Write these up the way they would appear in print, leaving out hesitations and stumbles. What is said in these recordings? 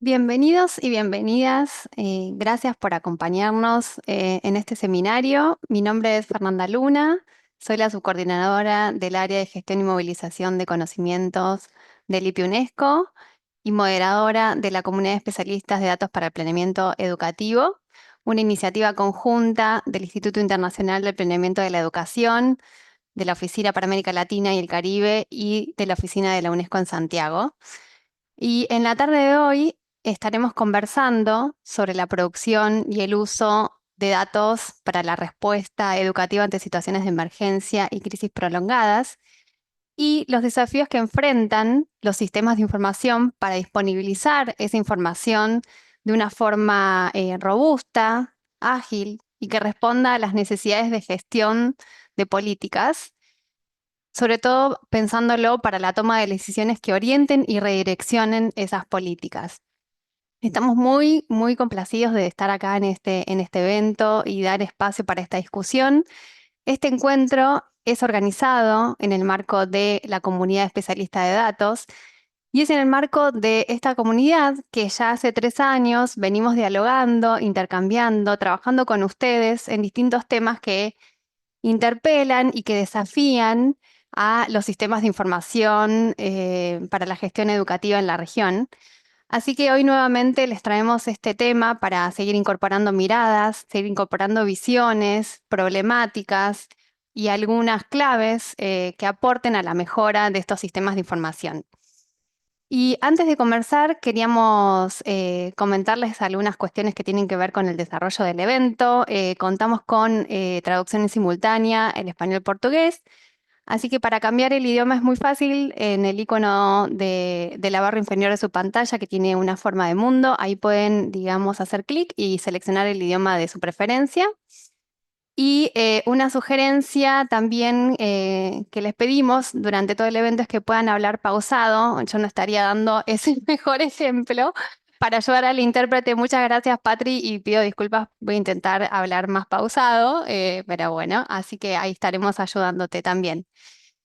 Bienvenidos y bienvenidas. Gracias por acompañarnos en este seminario. Mi nombre es Fernanda Luna, soy la subcoordinadora del área de gestión y movilización de conocimientos del IPI UNESCO y moderadora de la comunidad de especialistas de datos para el planeamiento educativo, una iniciativa conjunta del Instituto Internacional del Planeamiento de la Educación, de la Oficina para América Latina y el Caribe y de la Oficina de la UNESCO en Santiago. Y en la tarde de hoy estaremos conversando sobre la producción y el uso de datos para la respuesta educativa ante situaciones de emergencia y crisis prolongadas y los desafíos que enfrentan los sistemas de información para disponibilizar esa información de una forma robusta, ágil y que responda a las necesidades de gestión de políticas, sobre todo pensándolo para la toma de decisiones que orienten y redireccionen esas políticas. Estamos muy complacidos de estar acá en este evento y dar espacio para esta discusión. Este encuentro es organizado en el marco de la comunidad especialista de datos y es en el marco de esta comunidad que ya hace 3 años venimos dialogando, intercambiando, trabajando con ustedes en distintos temas que interpelan y que desafían a los sistemas de información para la gestión educativa en la región. Así que hoy nuevamente les traemos este tema para seguir incorporando miradas, seguir incorporando visiones, problemáticas y algunas claves que aporten a la mejora de estos sistemas de información. Y antes de conversar, queríamos comentarles algunas cuestiones que tienen que ver con el desarrollo del evento. Contamos con traducción en simultánea en español-portugués, así que para cambiar el idioma es muy fácil. En el icono de la barra inferior de su pantalla, que tiene una forma de mundo, ahí pueden, digamos, hacer clic y seleccionar el idioma de su preferencia. Y una sugerencia también que les pedimos durante todo el evento es que puedan hablar pausado. Yo no estaría dando ese mejor ejemplo para ayudar al intérprete. Muchas gracias, Patri, y pido disculpas. Voy a intentar hablar más pausado, pero bueno, así que ahí estaremos ayudándote también.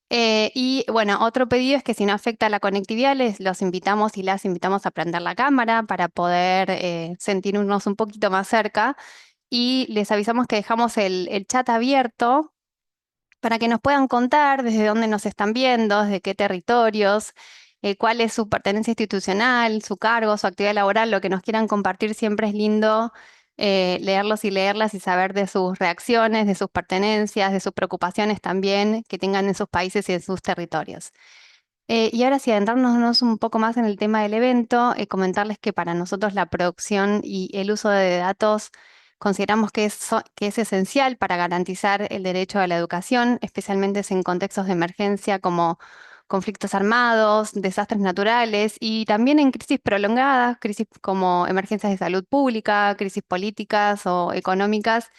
Y bueno, otro pedido es que si no afecta la conectividad, los invitamos y las invitamos a prender la cámara para poder sentirnos un poquito más cerca y les avisamos que dejamos el chat abierto para que nos puedan contar desde dónde nos están viendo, desde qué territorios, cuál es su pertenencia institucional, su cargo, su actividad laboral, lo que nos quieran compartir. Siempre es lindo leerlos y leerlas y saber de sus reacciones, de sus pertenencias, de sus preocupaciones también que tengan en sus países y en sus territorios. Y ahora sí, adentrarnos un poco más en el tema del evento, comentarles que para nosotros la producción y el uso de datos consideramos que es esencial para garantizar el derecho a la educación, especialmente en contextos de emergencia como conflictos armados, desastres naturales y también en crisis prolongadas, crisis como emergencias de salud pública, crisis políticas o económicas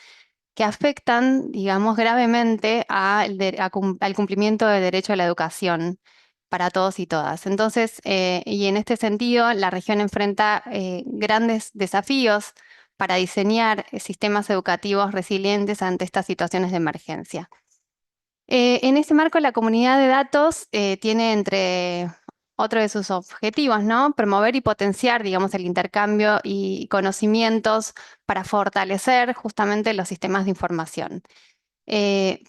que afectan, digamos, gravemente al cumplimiento del derecho a la educación para todos y todas. Entonces, y en este sentido, la región enfrenta grandes desafíos para diseñar sistemas educativos resilientes ante estas situaciones de emergencia. En ese marco, la comunidad de datos tiene entre otro de sus objetivos, ¿no? Promover y potenciar, digamos, el intercambio y conocimientos para fortalecer justamente los sistemas de información.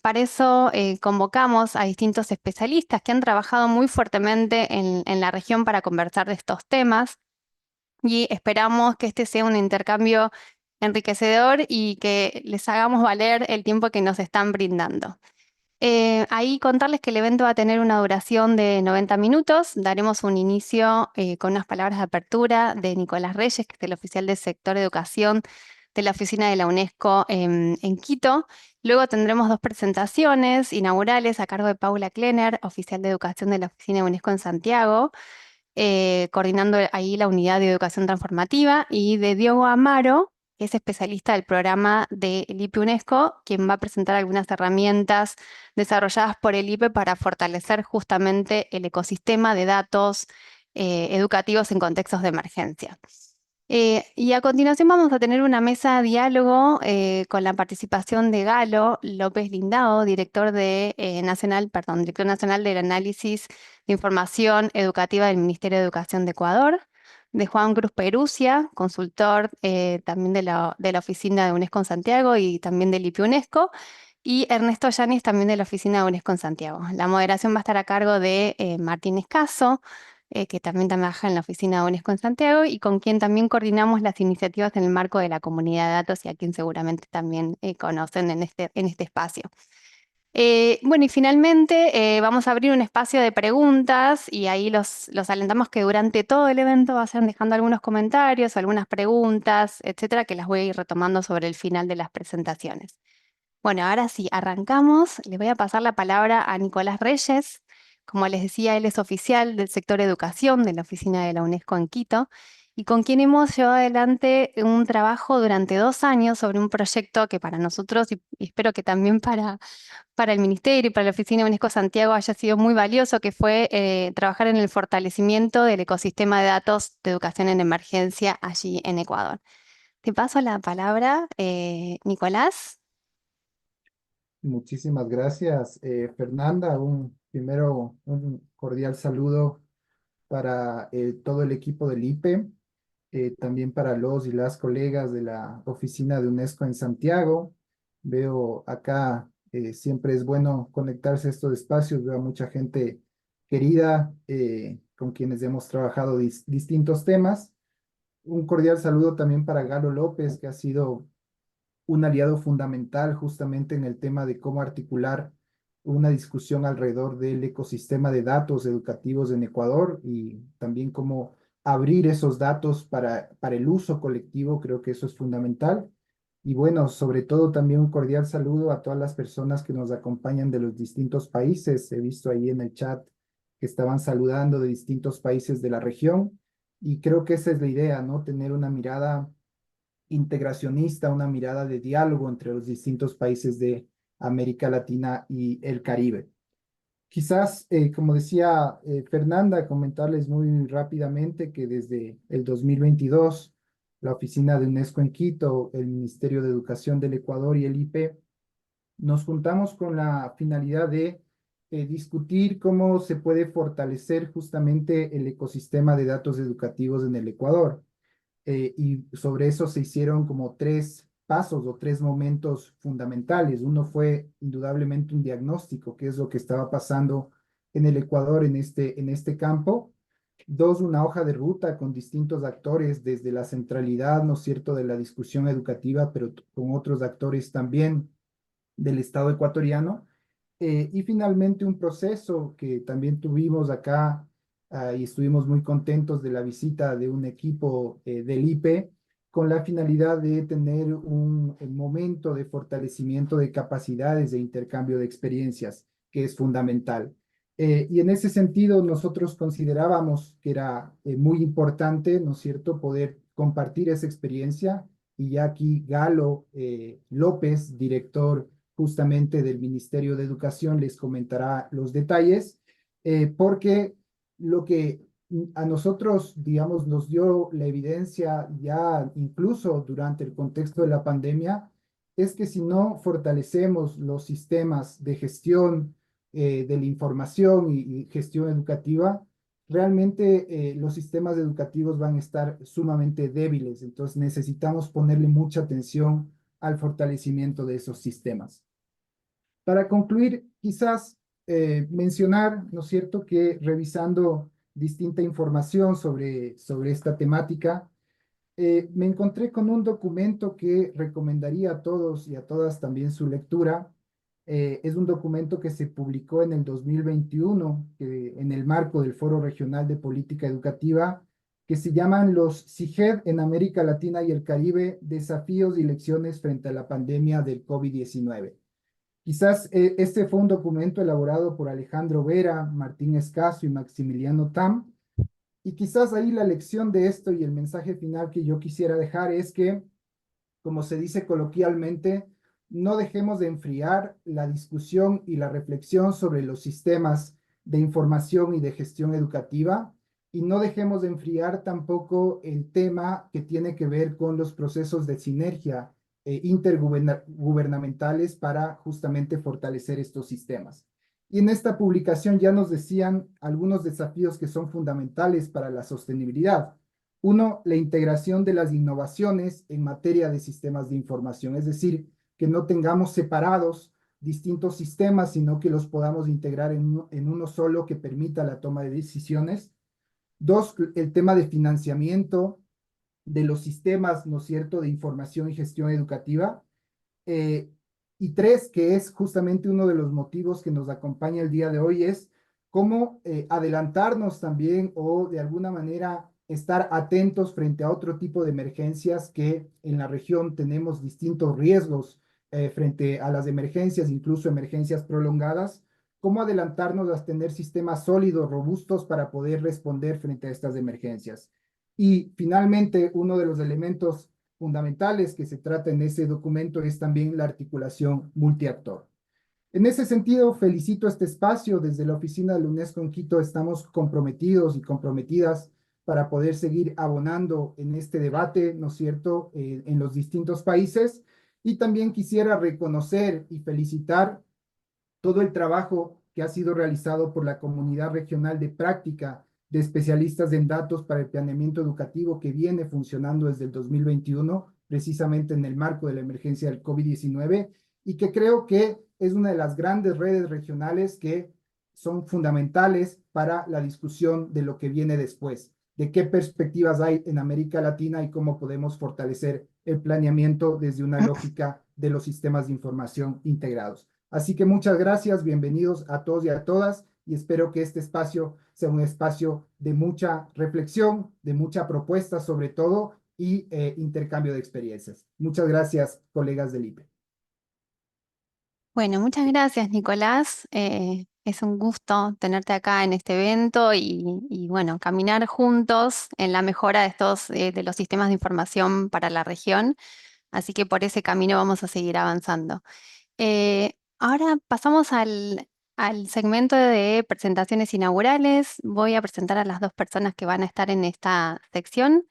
Para eso convocamos a distintos especialistas que han trabajado muy fuertemente en la región para conversar de estos temas y esperamos que este sea un intercambio enriquecedor y que les hagamos valer el tiempo que nos están brindando. Ahí contarles que el evento va a tener una duración de 90 minutos. Daremos un inicio con unas palabras de apertura de Nicolás Reyes, que es el oficial del sector de educación de la oficina de la UNESCO en Quito. Luego tendremos dos presentaciones inaugurales a cargo de Paula Klenner, oficial de educación de la oficina de UNESCO en Santiago, coordinando ahí la unidad de educación transformativa, y de Diogo Amaro, que es especialista del programa del IPE UNESCO, quien va a presentar algunas herramientas desarrolladas por el IPE para fortalecer justamente el ecosistema de datos educativos en contextos de emergencia. Y a continuación vamos a tener una mesa de diálogo con la participación de Galo López Lindao, director nacional del análisis de información educativa del Ministerio de Educación de Ecuador, de Juan Cruz Perusia, consultor también de la oficina de UNESCO en Santiago y también del IPI UNESCO, y Ernesto Yanis también de la oficina de UNESCO en Santiago. La moderación va a estar a cargo de Martín Escaso, que también trabaja en la oficina de UNESCO en Santiago y con quien también coordinamos las iniciativas en el marco de la comunidad de datos y a quien seguramente también conocen en este espacio. Bueno, y finalmente vamos a abrir un espacio de preguntas y ahí los alentamos que durante todo el evento vayan dejando algunos comentarios, algunas preguntas, etcétera, que las voy a ir retomando sobre el final de las presentaciones. Bueno, ahora sí, arrancamos. Les voy a pasar la palabra a Nicolás Reyes. Como les decía, él es oficial del sector educación de la oficina de la UNESCO en Quito y con quien hemos llevado adelante un trabajo durante 2 años sobre un proyecto que para nosotros y espero que también para el Ministerio y para la Oficina de UNESCO Santiago haya sido muy valioso, que fue trabajar en el fortalecimiento del ecosistema de datos de educación en emergencia allí en Ecuador. Te paso la palabra, Nicolás. Muchísimas gracias, Fernanda. Primero, un cordial saludo para todo el equipo del IPE, también para los y las colegas de la oficina de UNESCO en Santiago. Veo acá, siempre es bueno conectarse a estos espacios, veo a mucha gente querida con quienes hemos trabajado distintos temas. Un cordial saludo también para Galo López, que ha sido un aliado fundamental justamente en el tema de cómo articular una discusión alrededor del ecosistema de datos educativos en Ecuador y también cómo abrir esos datos para el uso colectivo. Creo que eso es fundamental. Y bueno, sobre todo también un cordial saludo a todas las personas que nos acompañan de los distintos países. He visto ahí en el chat que estaban saludando de distintos países de la región y creo que esa es la idea, ¿no? Tener una mirada integracionista, una mirada de diálogo entre los distintos países de América Latina y el Caribe. Quizás, como decía Fernanda, comentarles muy rápidamente que desde el 2022, la Oficina de UNESCO en Quito, el Ministerio de Educación del Ecuador y el IPE, nos juntamos con la finalidad de discutir cómo se puede fortalecer justamente el ecosistema de datos educativos en el Ecuador y sobre eso se hicieron como tres pasos o tres momentos fundamentales. Uno fue indudablemente un diagnóstico, qué es lo que estaba pasando en el Ecuador en este campo. Dos, una hoja de ruta con distintos actores, desde la centralidad, ¿no es cierto?, de la discusión educativa, pero con otros actores también del Estado ecuatoriano. Y finalmente un proceso que también tuvimos acá y estuvimos muy contentos de la visita de un equipo del IPE con la finalidad de tener un momento de fortalecimiento de capacidades de intercambio de experiencias, que es fundamental. Y en ese sentido nosotros considerábamos que era muy importante, ¿no es cierto?, poder compartir esa experiencia. Y ya aquí Galo López, director justamente del Ministerio de Educación, les comentará los detalles, porque lo que a nosotros, digamos, nos dio la evidencia ya incluso durante el contexto de la pandemia, es que si no fortalecemos los sistemas de gestión de la información y gestión educativa, realmente los sistemas educativos van a estar sumamente débiles. Entonces necesitamos ponerle mucha atención al fortalecimiento de esos sistemas. Para concluir, quizás mencionar, ¿no es cierto?, que revisando distinta información sobre esta temática, me encontré con un documento que recomendaría a todos y a todas también su lectura. Es un documento que se publicó en el 2021 en el marco del Foro Regional de Política Educativa, que se llaman los CIGED en América Latina y el Caribe, desafíos y lecciones frente a la pandemia del COVID-19. Quizás este fue un documento elaborado por Alejandro Vera, Martín Escaso y Maximiliano Tam, y quizás ahí la lección de esto y el mensaje final que yo quisiera dejar es que, como se dice coloquialmente, no dejemos de enfriar la discusión y la reflexión sobre los sistemas de información y de gestión educativa, y no dejemos de enfriar tampoco el tema que tiene que ver con los procesos de sinergia intergubernamentales para justamente fortalecer estos sistemas. Y en esta publicación ya nos decían algunos desafíos que son fundamentales para la sostenibilidad. Uno, la integración de las innovaciones en materia de sistemas de información, es decir, que no tengamos separados distintos sistemas, sino que los podamos integrar en uno solo que permita la toma de decisiones. Dos, el tema de financiamiento de los sistemas, ¿no es cierto?, de información y gestión educativa. Eh, y tres, que es justamente uno de los motivos que nos acompaña el día de hoy, es cómo adelantarnos también o de alguna manera estar atentos frente a otro tipo de emergencias que en la región tenemos distintos riesgos frente a las emergencias, incluso emergencias prolongadas, cómo adelantarnos a tener sistemas sólidos, robustos para poder responder frente a estas emergencias. Y finalmente, uno de los elementos fundamentales que se trata en ese documento es también la articulación multiactor. En ese sentido, felicito este espacio. Desde la oficina de la UNESCO en Quito estamos comprometidos y comprometidas para poder seguir abonando en este debate, ¿no es cierto?, en los distintos países. Y también quisiera reconocer y felicitar todo el trabajo que ha sido realizado por la comunidad regional de práctica de especialistas en datos para el planeamiento educativo que viene funcionando desde el 2021, precisamente en el marco de la emergencia del COVID-19, y que creo que es una de las grandes redes regionales que son fundamentales para la discusión de lo que viene después, de qué perspectivas hay en América Latina y cómo podemos fortalecer el planeamiento desde una lógica de los sistemas de información integrados. Así que muchas gracias, bienvenidos a todos y a todas, y espero que este espacio sea un espacio de mucha reflexión, de mucha propuesta sobre todo, y intercambio de experiencias. Muchas gracias, colegas del IPE. Bueno, muchas gracias, Nicolás. Es un gusto tenerte acá en este evento y, bueno, caminar juntos en la mejora de de los sistemas de información para la región. Así que por ese camino vamos a seguir avanzando. Ahora pasamos al segmento de presentaciones inaugurales. Voy a presentar a las dos personas que van a estar en esta sección.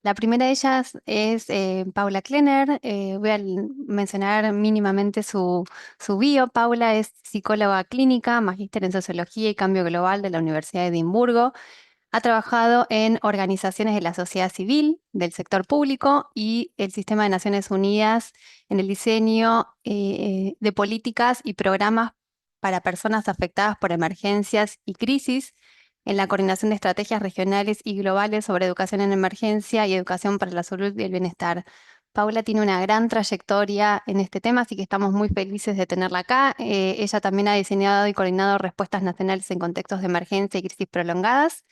La primera de ellas es Paula Klenner. Voy a mencionar mínimamente su bio. Paula es psicóloga clínica, magíster en Sociología y Cambio Global de la Universidad de Edimburgo. Ha trabajado en organizaciones de la sociedad civil, del sector público y el Sistema de Naciones Unidas en el diseño de políticas y programas para personas afectadas por emergencias y crisis, en la coordinación de estrategias regionales y globales sobre educación en emergencia y educación para la salud y el bienestar. Paula tiene una gran trayectoria en este tema, así que estamos muy felices de tenerla acá. Ella también ha diseñado y coordinado respuestas nacionales en contextos de emergencia y crisis prolongadas,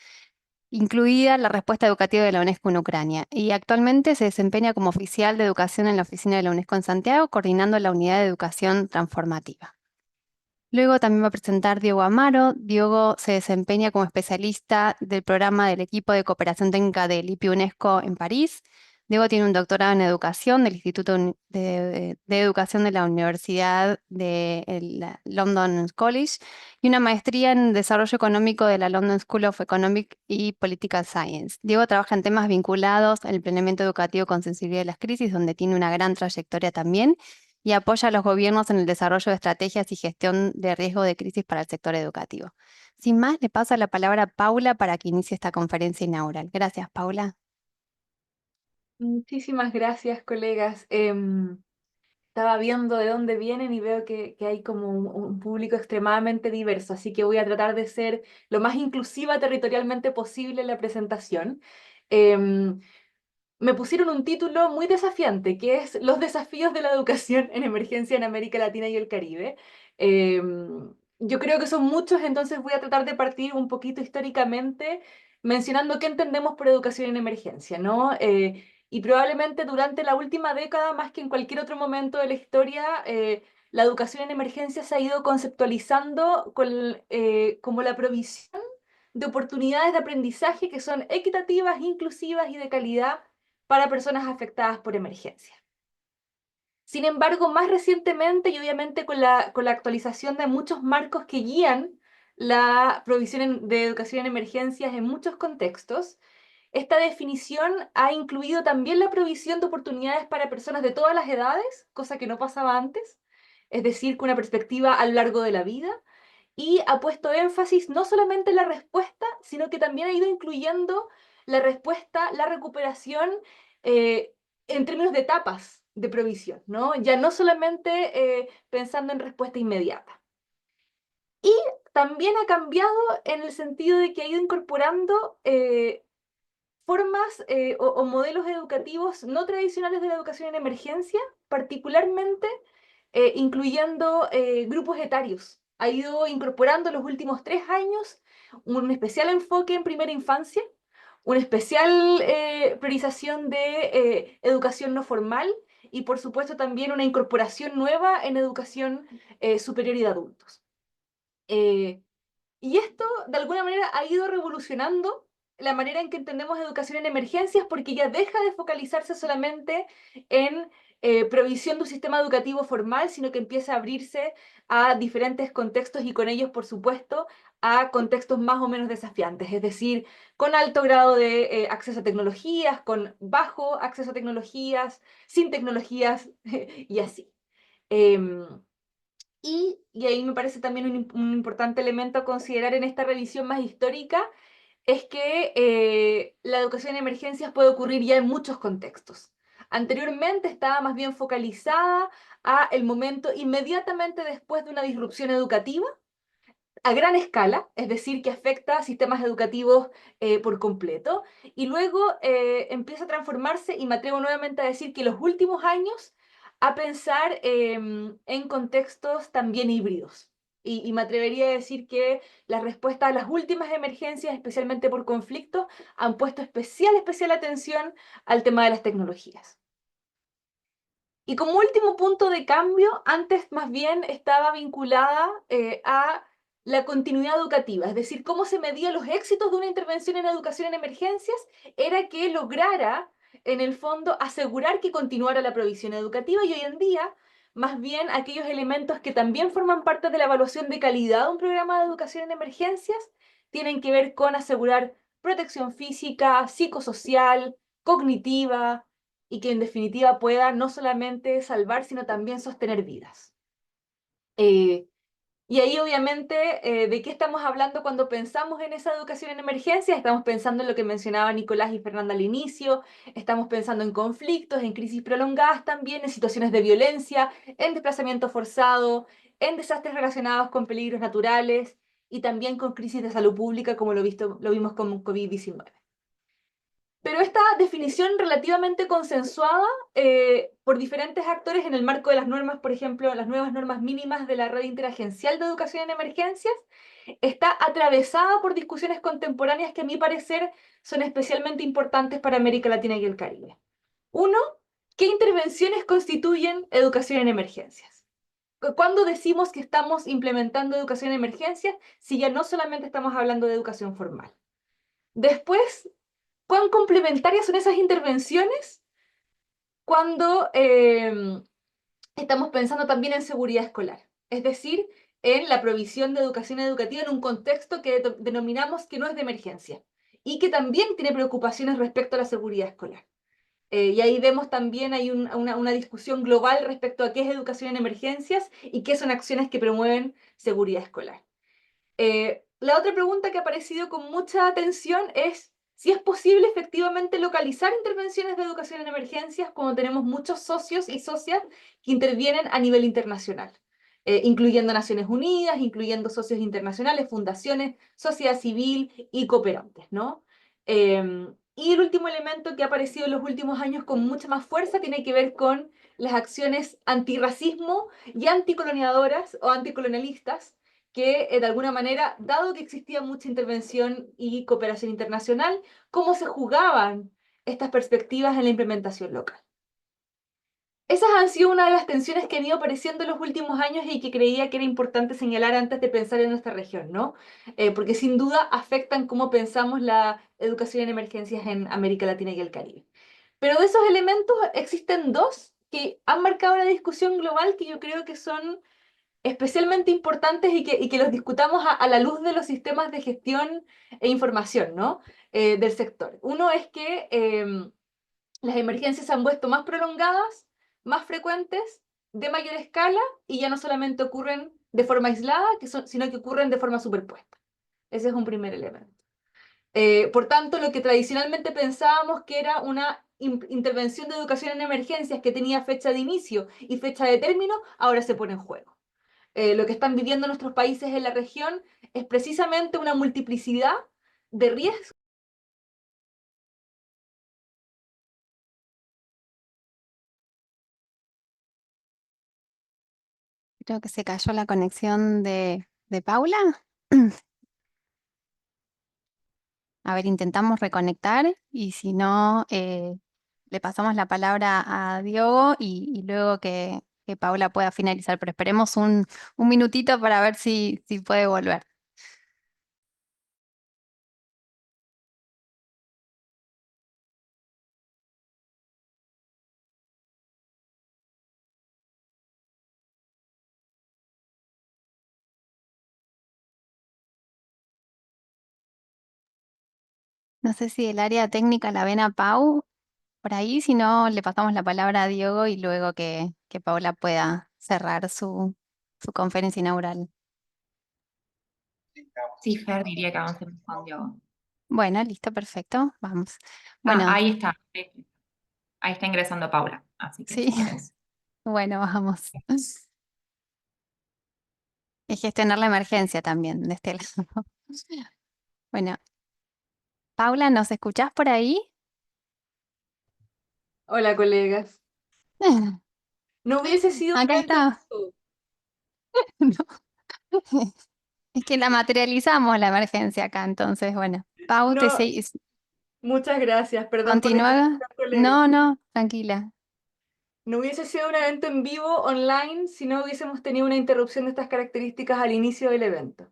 incluida la respuesta educativa de la UNESCO en Ucrania, y actualmente se desempeña como oficial de educación en la oficina de la UNESCO en Santiago, coordinando la unidad de educación transformativa. Luego también va a presentar Diego Amaro. Diego se desempeña como especialista del programa del equipo de cooperación técnica del IPI UNESCO en París. Diego tiene un doctorado en educación del Instituto de Educación de la Universidad de la London College y una maestría en desarrollo económico de la London School of Economic y Political Science. Diego trabaja en temas vinculados al planeamiento educativo con sensibilidad de las crisis, donde tiene una gran trayectoria también, y apoya a los gobiernos en el desarrollo de estrategias y gestión de riesgo de crisis para el sector educativo. Sin más, le paso la palabra a Paula para que inicie esta conferencia inaugural. Gracias, Paula. Muchísimas gracias, colegas. Estaba viendo de dónde vienen y veo que hay como un público extremadamente diverso, así que voy a tratar de ser lo más inclusiva territorialmente posible en la presentación. Em, Me pusieron un título muy desafiante, que es Los desafíos de la educación en emergencia en América Latina y el Caribe. Yo creo que son muchos, entonces voy a tratar de partir un poquito históricamente mencionando qué entendemos por educación en emergencia, ¿no? Y probablemente durante la última década, más que en cualquier otro momento de la historia, la educación en emergencia se ha ido conceptualizando como la provisión de oportunidades de aprendizaje que son equitativas, inclusivas y de calidad para personas afectadas por emergencia. Sin embargo, más recientemente y obviamente con la actualización de muchos marcos que guían la provisión de educación en emergencias en muchos contextos, esta definición ha incluido también la provisión de oportunidades para personas de todas las edades, cosa que no pasaba antes, es decir, con una perspectiva a lo largo de la vida, y ha puesto énfasis no solamente en la respuesta, sino que también ha ido incluyendo la respuesta, la recuperación en términos de etapas de provisión, ¿no? Ya no solamente pensando en respuesta inmediata. Y también ha cambiado en el sentido de que ha ido incorporando formas o modelos educativos no tradicionales de la educación en emergencia, particularmente incluyendo grupos etarios. Ha ido incorporando en los últimos 3 años un especial enfoque en primera infancia, una especial priorización de educación no formal y por supuesto también una incorporación nueva en educación superior y de adultos. Y esto, de alguna manera, ha ido revolucionando la manera en que entendemos educación en emergencias porque ya deja de focalizarse solamente en provisión de un sistema educativo formal, sino que empieza a abrirse a diferentes contextos y con ellos, por supuesto, a contextos más o menos desafiantes, es decir, con alto grado de acceso a tecnologías, con bajo acceso a tecnologías, sin tecnologías y así. Em, y ahí me parece también un importante elemento a considerar en esta revisión más histórica, es que la educación en emergencias puede ocurrir ya en muchos contextos. Anteriormente estaba más bien focalizada a el momento inmediatamente después de una disrupción educativa, a gran escala, es decir, que afecta a sistemas educativos por completo, y luego empieza a transformarse, y me atrevo nuevamente a decir que los últimos años, a pensar en contextos también híbridos. Y me atrevería a decir que las respuestas a las últimas emergencias, especialmente por conflictos, han puesto especial atención al tema de las tecnologías. Y como último punto de cambio, antes más bien estaba vinculada a la continuidad educativa, es decir, cómo se medían los éxitos de una intervención en educación en emergencias, era que lograra, en el fondo, asegurar que continuara la provisión educativa y hoy en día, más bien aquellos elementos que también forman parte de la evaluación de calidad de un programa de educación en emergencias, tienen que ver con asegurar protección física, psicosocial, cognitiva, y que en definitiva pueda no solamente salvar, sino también sostener vidas. Y ahí obviamente, ¿de qué estamos hablando cuando pensamos en esa educación en emergencia? Estamos pensando en lo que mencionaba Nicolás y Fernanda al inicio, estamos pensando en conflictos, en crisis prolongadas también, en situaciones de violencia, en desplazamiento forzado, en desastres relacionados con peligros naturales y también con crisis de salud pública como lo vimos con COVID-19. Pero esta definición relativamente consensuada por diferentes actores en el marco de las normas, por ejemplo, las nuevas normas mínimas de la Red Interagencial de Educación en Emergencias, está atravesada por discusiones contemporáneas que a mi parecer son especialmente importantes para América Latina y el Caribe. Uno, ¿qué intervenciones constituyen educación en emergencias? ¿Cuándo decimos que estamos implementando educación en emergencias si ya no solamente estamos hablando de educación formal? Después, ¿cuán complementarias son esas intervenciones cuando estamos pensando también en seguridad escolar? Es decir, en la provisión de educación educativa en un contexto que denominamos que no es de emergencia y que también tiene preocupaciones respecto a la seguridad escolar. Y ahí vemos también hay una discusión global respecto a qué es educación en emergencias y qué son acciones que promueven seguridad escolar. La otra pregunta que ha aparecido con mucha atención es si es posible efectivamente localizar intervenciones de educación en emergencias cuando tenemos muchos socios y socias que intervienen a nivel internacional, incluyendo Naciones Unidas, incluyendo socios internacionales, fundaciones, sociedad civil y cooperantes, ¿no? Y el último elemento que ha aparecido en los últimos años con mucha más fuerza tiene que ver con las acciones antirracismo y anticoloniadoras o anticolonialistas que de alguna manera, dado que existía mucha intervención y cooperación internacional, cómo se jugaban estas perspectivas en la implementación local. Esas han sido una de las tensiones que han ido apareciendo en los últimos años y que creía que era importante señalar antes de pensar en nuestra región, ¿no? Porque sin duda afectan cómo pensamos la educación en emergencias en América Latina y el Caribe. Pero de esos elementos existen dos que han marcado la discusión global que yo creo que son especialmente importantes y que los discutamos a la luz de los sistemas de gestión e información, ¿no? Del sector. Uno es que las emergencias se han vuelto más prolongadas, más frecuentes, de mayor escala y ya no solamente ocurren de forma aislada, sino que ocurren de forma superpuesta. Ese es un primer elemento. Por tanto, lo que tradicionalmente pensábamos que era una intervención de educación en emergencias que tenía fecha de inicio y fecha de término, ahora se pone en juego. Lo que están viviendo nuestros países en la región es precisamente una multiplicidad de riesgos. Creo que se cayó la conexión de Paula. A ver, intentamos reconectar y si no, le pasamos la palabra a Diogo y luego que Paula pueda finalizar, pero esperemos un minutito para ver si puede volver. No sé si el área técnica la ven a Pau por ahí, si no, le pasamos la palabra a Diogo y luego que Paula pueda cerrar su conferencia inaugural. Sí, Fer, diría que avancemos con Diogo. Bueno, listo, perfecto, vamos. Ah, Bueno, ahí está. Ahí está ingresando Paula. Así que sí, si querés. bueno, vamos. Y gestionar la emergencia también de este lado. Bueno, Paula, ¿nos escuchás por ahí? Hola, colegas. No hubiese sido un Acá evento. está. No. Es que la materializamos la emergencia acá, entonces, bueno. Pau, te No, seguís. muchas gracias. Perdón por la Continúa. interrupción, colega. No, no, tranquila. No hubiese sido un evento en vivo online si no hubiésemos tenido una interrupción de estas características al inicio del evento.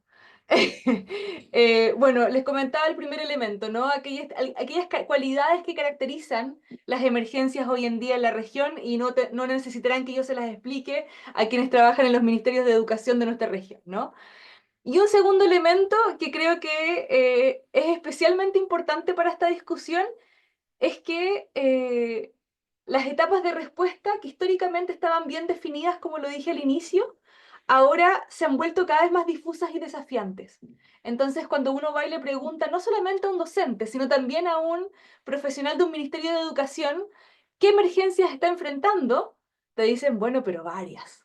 Bueno, les comentaba el primer elemento, ¿no? Aquellas cualidades que caracterizan las emergencias hoy en día en la región y no necesitarán que yo se las explique a quienes trabajan en los ministerios de educación de nuestra región, ¿no? Y un segundo elemento que creo que es especialmente importante para esta discusión es que las etapas de respuesta, que históricamente estaban bien definidas, como lo dije al inicio, ahora se han vuelto cada vez más difusas y desafiantes. Entonces, cuando uno va y le pregunta, no solamente a un docente, sino también a un profesional de un ministerio de educación, ¿qué emergencias está enfrentando? Te dicen, bueno, pero varias.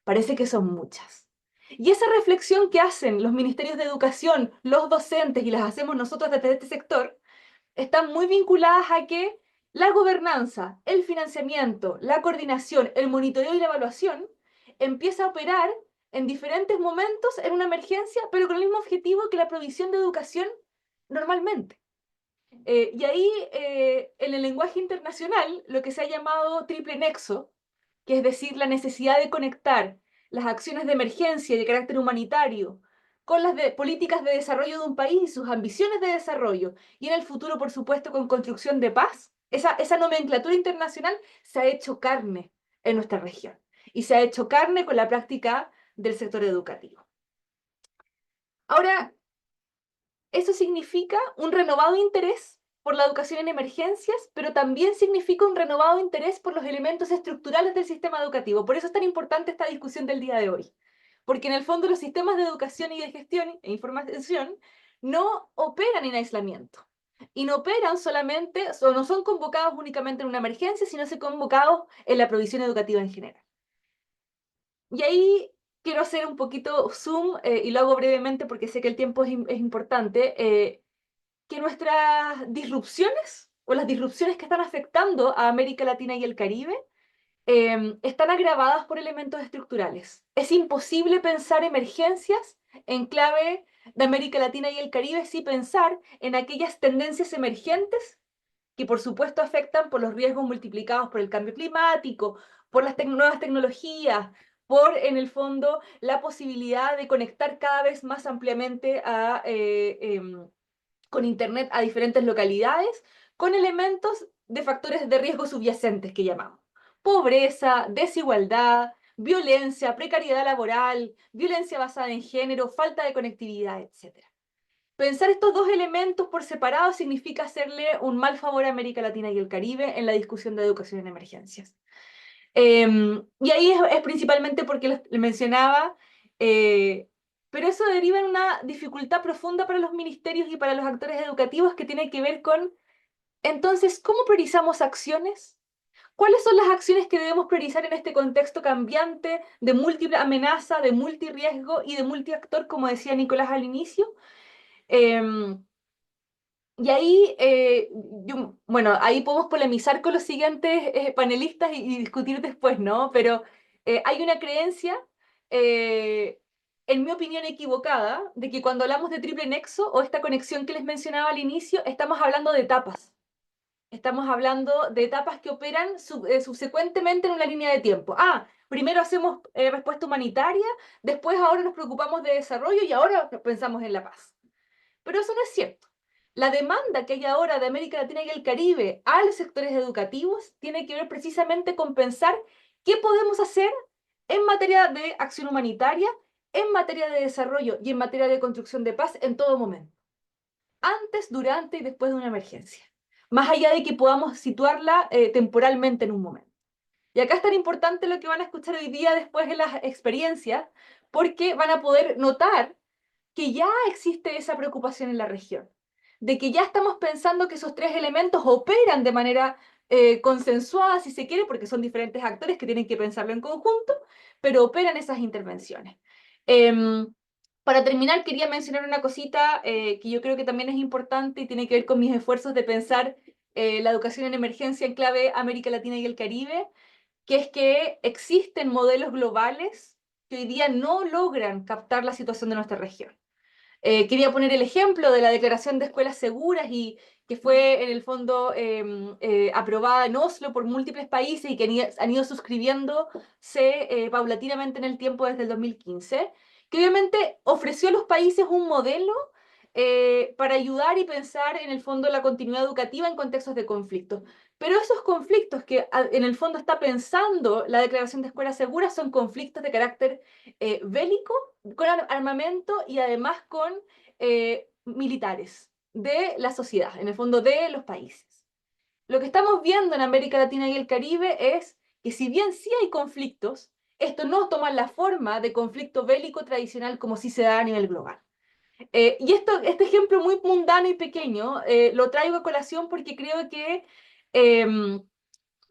Parece que son muchas. Y esa reflexión que hacen los ministerios de educación, los docentes y las hacemos nosotros desde este sector, están muy vinculadas a que la gobernanza, el financiamiento, la coordinación, el monitoreo y la evaluación empieza a operar en diferentes momentos en una emergencia, pero con el mismo objetivo que la provisión de educación normalmente. Y ahí, en el lenguaje internacional, lo que se ha llamado triple nexo, que es decir, la necesidad de conectar las acciones de emergencia y de carácter humanitario con las políticas de desarrollo de un país y sus ambiciones de desarrollo, y en el futuro, por supuesto, con construcción de paz, esa nomenclatura internacional se ha hecho carne en nuestra región y se ha hecho carne con la práctica del sector educativo. Ahora, eso significa un renovado interés por la educación en emergencias, pero también significa un renovado interés por los elementos estructurales del sistema educativo. Por eso es tan importante esta discusión del día de hoy. Porque en el fondo los sistemas de educación y de gestión e información no operan en aislamiento. Y no operan solamente, o no son convocados únicamente en una emergencia, sino son convocados en la provisión educativa en general. Y ahí quiero hacer un poquito zoom, y lo hago brevemente porque sé que el tiempo es importante. Que nuestras disrupciones o las disrupciones que están afectando a América Latina y el Caribe están agravadas por elementos estructurales. Es imposible pensar emergencias en clave de América Latina y el Caribe sin pensar en aquellas tendencias emergentes que por supuesto afectan por los riesgos multiplicados por el cambio climático, por las nuevas tecnologías, por, en el fondo, la posibilidad de conectar cada vez más ampliamente con Internet a diferentes localidades, con elementos de factores de riesgo subyacentes que llamamos. Pobreza, desigualdad, violencia, precariedad laboral, violencia basada en género, falta de conectividad, etc. Pensar estos dos elementos por separado significa hacerle un mal favor a América Latina y el Caribe en la discusión de educación en emergencias. Y ahí es principalmente porque les mencionaba pero eso deriva en una dificultad profunda para los ministerios y para los actores educativos que tiene que ver con, entonces, ¿cómo priorizamos acciones? ¿Cuáles son las acciones que debemos priorizar en este contexto cambiante de múltiple amenaza, de multirriesgo y de multiactor, como decía Nicolás al inicio? Em, y ahí, bueno, ahí podemos polemizar con los siguientes panelistas y discutir después, ¿no? Pero hay una creencia, eh, en mi opinión equivocada, de que cuando hablamos de triple nexo o esta conexión que les mencionaba al inicio, estamos hablando de etapas. Estamos hablando de etapas que operan subsecuentemente en una línea de tiempo. Ah, primero hacemos respuesta humanitaria, después ahora nos preocupamos de desarrollo y ahora pensamos en la paz. Pero eso no es cierto. La demanda que hay ahora de América Latina y el Caribe a los sectores educativos tiene que ver precisamente con pensar qué podemos hacer en materia de acción humanitaria, en materia de desarrollo y en materia de construcción de paz en todo momento, antes, durante y después de una emergencia, más allá de que podamos situarla temporalmente en un momento. Y acá es tan importante lo que van a escuchar hoy día después de las experiencias, porque van a poder notar que ya existe esa preocupación en la región, de que ya estamos pensando que esos tres elementos operan de manera consensuada, si se quiere, porque son diferentes actores que tienen que pensarlo en conjunto, pero operan esas intervenciones. Eh, para terminar, quería mencionar una cosita que yo creo que también es importante y tiene que ver con mis esfuerzos de pensar la educación en emergencia en clave América Latina y el Caribe, que es que existen modelos globales que hoy día no logran captar la situación de nuestra región. Quería poner el ejemplo de la Declaración de Escuelas Seguras y que fue en el fondo aprobada en Oslo por múltiples países y que han ido suscribiéndose paulatinamente en el tiempo desde el 2015, que obviamente ofreció a los países un modelo para ayudar y pensar en el fondo la continuidad educativa en contextos de conflicto. Pero esos conflictos que en el fondo está pensando la Declaración de Escuelas Seguras son conflictos de carácter bélico, con armamento y además con militares de la sociedad, en el fondo de los países. Lo que estamos viendo en América Latina y el Caribe es que si bien sí hay conflictos, estos no toman la forma de conflicto bélico tradicional como sí se da a nivel global. Y este ejemplo muy mundano y pequeño lo traigo a colación porque creo que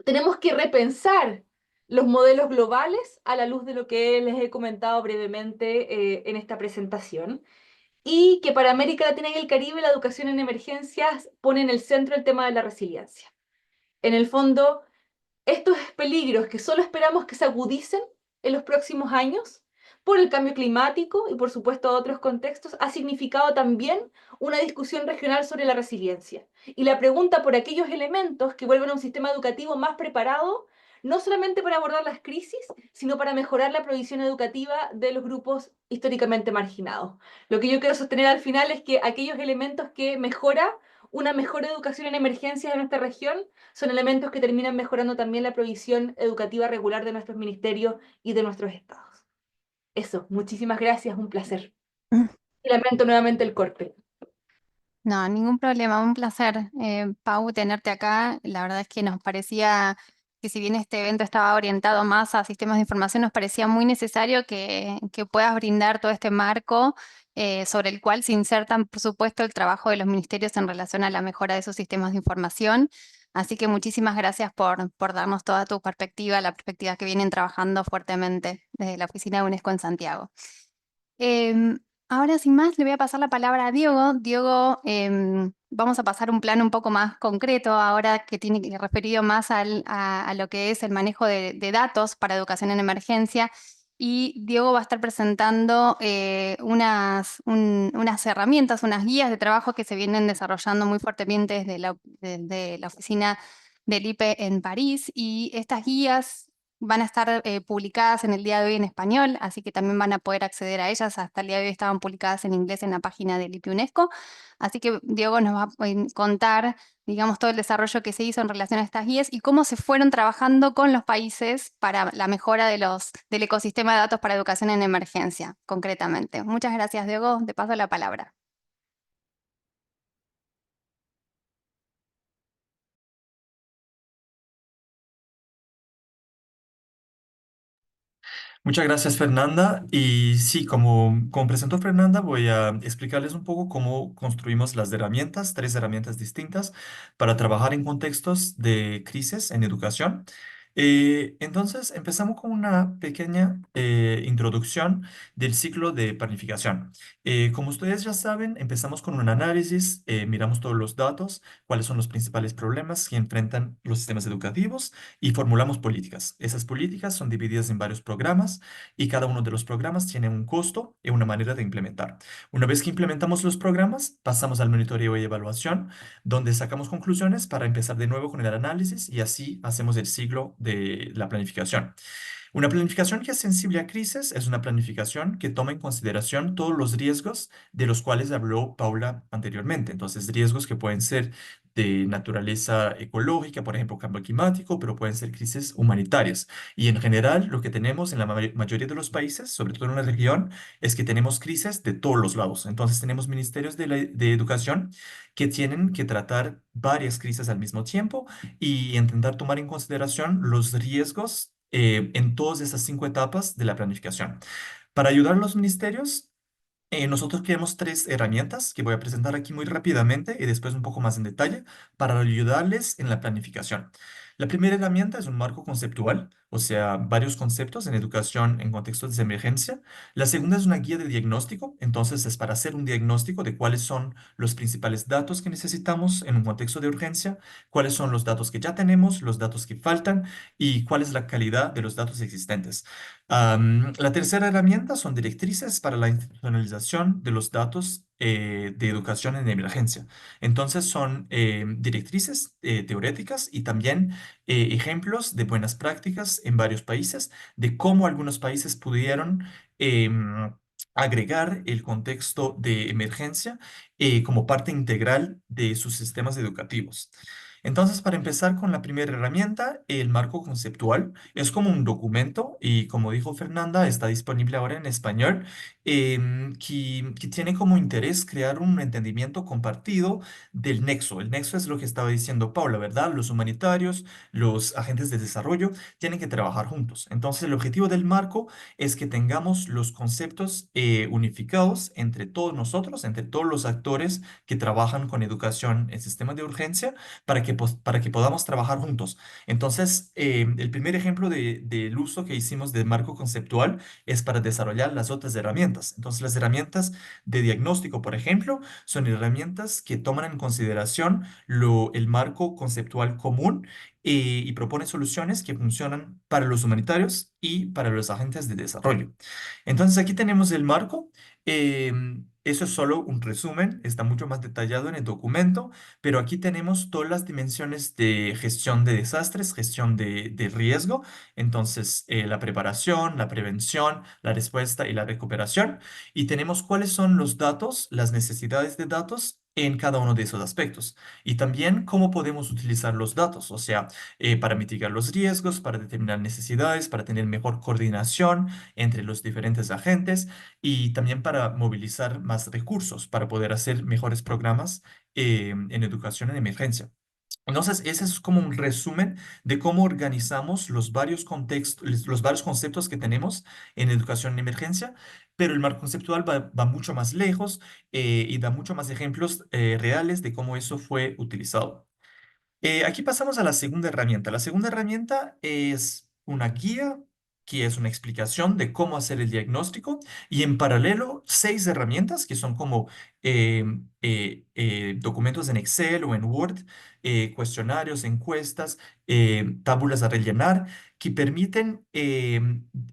tenemos que repensar los modelos globales a la luz de lo que les he comentado brevemente en esta presentación, y que para América Latina y el Caribe la educación en emergencias pone en el centro el tema de la resiliencia. En el fondo, estos peligros que solo esperamos que se agudicen en los próximos años por el cambio climático y por supuesto otros contextos, ha significado también una discusión regional sobre la resiliencia y la pregunta por aquellos elementos que vuelven a un sistema educativo más preparado, no solamente para abordar las crisis, sino para mejorar la provisión educativa de los grupos históricamente marginados. Lo que yo quiero sostener al final es que aquellos elementos que mejora una mejor educación en emergencias en nuestra región son elementos que terminan mejorando también la provisión educativa regular de nuestros ministerios y de nuestros estados. Eso, muchísimas gracias, un placer. Y lamento nuevamente el corte. No, ningún problema, un placer, Pau, tenerte acá. La verdad es que nos parecía que si bien este evento estaba orientado más a sistemas de información, nos parecía muy necesario que puedas brindar todo este marco sobre el cual se insertan, por supuesto, el trabajo de los ministerios en relación a la mejora de esos sistemas de información. Así que muchísimas gracias por darnos toda tu perspectiva, la perspectiva que vienen trabajando fuertemente desde la oficina de UNESCO en Santiago. Em, Ahora, sin más, le voy a pasar la palabra a Diego. Diego, vamos a pasar un plan un poco más concreto ahora que tiene referido más a lo que es el manejo de datos para educación en emergencia. Y Diego va a estar presentando unas herramientas, unas guías de trabajo que se vienen desarrollando muy fuertemente desde la oficina del IPE en París. Y estas guías van a estar publicadas en el día de hoy en español, así que también van a poder acceder a ellas. Hasta el día de hoy estaban publicadas en inglés en la página del IPI UNESCO. Así que Diego nos va a contar, digamos, todo el desarrollo que se hizo en relación a estas guías y cómo se fueron trabajando con los países para la mejora del ecosistema de datos para educación en emergencia, concretamente. Muchas gracias, Diego. Te paso la palabra. Muchas gracias, Fernanda. Y sí, como presentó Fernanda, voy a explicarles un poco cómo construimos las herramientas, tres herramientas distintas para trabajar en contextos de crisis en educación. Entonces, empezamos con una pequeña introducción del ciclo de planificación. Como ustedes ya saben, empezamos con un análisis, miramos todos los datos, cuáles son los principales problemas que enfrentan los sistemas educativos y formulamos políticas. Esas políticas son divididas en varios programas y cada uno de los programas tiene un costo y una manera de implementar. Una vez que implementamos los programas, pasamos al monitoreo y evaluación, donde sacamos conclusiones para empezar de nuevo con el análisis y así hacemos el ciclo de la planificación. Una planificación que es sensible a crisis es una planificación que toma en consideración todos los riesgos de los cuales habló Paula anteriormente. Entonces, riesgos que pueden ser de naturaleza ecológica, por ejemplo, cambio climático, pero pueden ser crisis humanitarias. Y en general, lo que tenemos en la mayoría de los países, sobre todo en la región, es que tenemos crisis de todos los lados. Entonces, tenemos ministerios de educación que tienen que tratar varias crisis al mismo tiempo y intentar tomar en consideración los riesgos en todas esas cinco etapas de la planificación. Para ayudar a los ministerios, nosotros creamos tres herramientas que voy a presentar aquí muy rápidamente y después un poco más en detalle para ayudarles en la planificación. La primera herramienta es un marco conceptual, o sea, varios conceptos en educación en contextos de emergencia. La segunda es una guía de diagnóstico, entonces es para hacer un diagnóstico de cuáles son los principales datos que necesitamos en un contexto de urgencia, cuáles son los datos que ya tenemos, los datos que faltan y cuál es la calidad de los datos existentes. La tercera herramienta son directrices para la institucionalización de los datos de educación en emergencia. Entonces son directrices teoréticas y también ejemplos de buenas prácticas en varios países, de cómo algunos países pudieron agregar el contexto de emergencia como parte integral de sus sistemas educativos. Entonces, para empezar con la primera herramienta, el marco conceptual es como un documento y como dijo Fernanda, está disponible ahora en español, que tiene como interés crear un entendimiento compartido del nexo. El nexo es lo que estaba diciendo Paula, ¿verdad? Los humanitarios, los agentes de desarrollo tienen que trabajar juntos. Entonces, el objetivo del marco es que tengamos los conceptos unificados entre todos nosotros, entre todos los actores que trabajan con educación en sistemas de urgencia para que podamos trabajar juntos. Entonces, el primer ejemplo del uso que hicimos de marco conceptual es para desarrollar las otras herramientas. Entonces, las herramientas de diagnóstico, por ejemplo, son herramientas que toman en consideración el marco conceptual común y proponen soluciones que funcionan para los humanitarios y para los agentes de desarrollo. Entonces, aquí tenemos el marco. Eso es solo un resumen, está mucho más detallado en el documento, pero aquí tenemos todas las dimensiones de gestión de desastres, gestión de riesgo, entonces la preparación, la prevención, la respuesta y la recuperación, y tenemos cuáles son los datos, las necesidades de datos en cada uno de esos aspectos, y también cómo podemos utilizar los datos, o sea, para mitigar los riesgos, para determinar necesidades, para tener mejor coordinación entre los diferentes agentes y también para movilizar más recursos, para poder hacer mejores programas en educación en emergencia. Entonces, ese es como un resumen de cómo organizamos los varios contextos, los varios conceptos que tenemos en educación en emergencia, pero el marco conceptual va mucho más lejos y da mucho más ejemplos reales de cómo eso fue utilizado. Aquí pasamos a la segunda herramienta. La segunda herramienta es una guía que es una explicación de cómo hacer el diagnóstico y en paralelo seis herramientas que son como documentos en Excel o en Word, cuestionarios, encuestas, tábulas a rellenar que permiten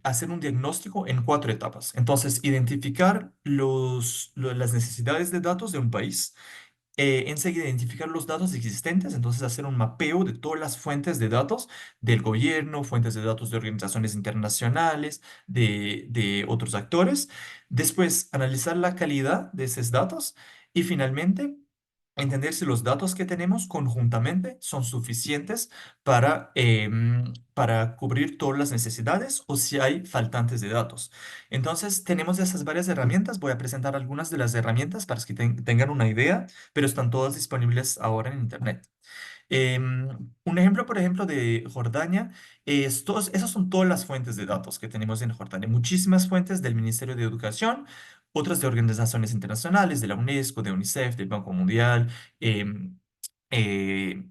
hacer un diagnóstico en cuatro etapas. Entonces, identificar las necesidades de datos de un país, enseguida identificar los datos existentes, entonces hacer un mapeo de todas las fuentes de datos del gobierno, fuentes de datos de organizaciones internacionales, de otros actores. Después, analizar la calidad de esos datos y finalmente entender si los datos que tenemos conjuntamente son suficientes para cubrir todas las necesidades o si hay faltantes de datos. Entonces, tenemos esas varias herramientas. Voy a presentar algunas de las herramientas para que tengan una idea, pero están todas disponibles ahora en Internet. Un ejemplo, por ejemplo, de Jordania, esas son todas las fuentes de datos que tenemos en Jordania. Muchísimas fuentes del Ministerio de Educación, otras de organizaciones internacionales, de la UNESCO, de UNICEF, del Banco Mundial, em,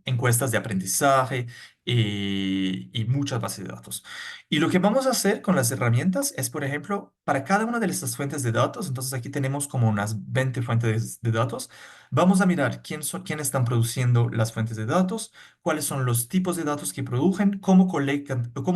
encuestas de aprendizaje y muchas bases de datos. Y lo que vamos a hacer con las herramientas es, por ejemplo, para cada una de estas fuentes de datos, entonces aquí tenemos como unas 20 fuentes de datos, vamos a mirar quién están produciendo las fuentes de datos, cuáles son los tipos de datos que producen, cómo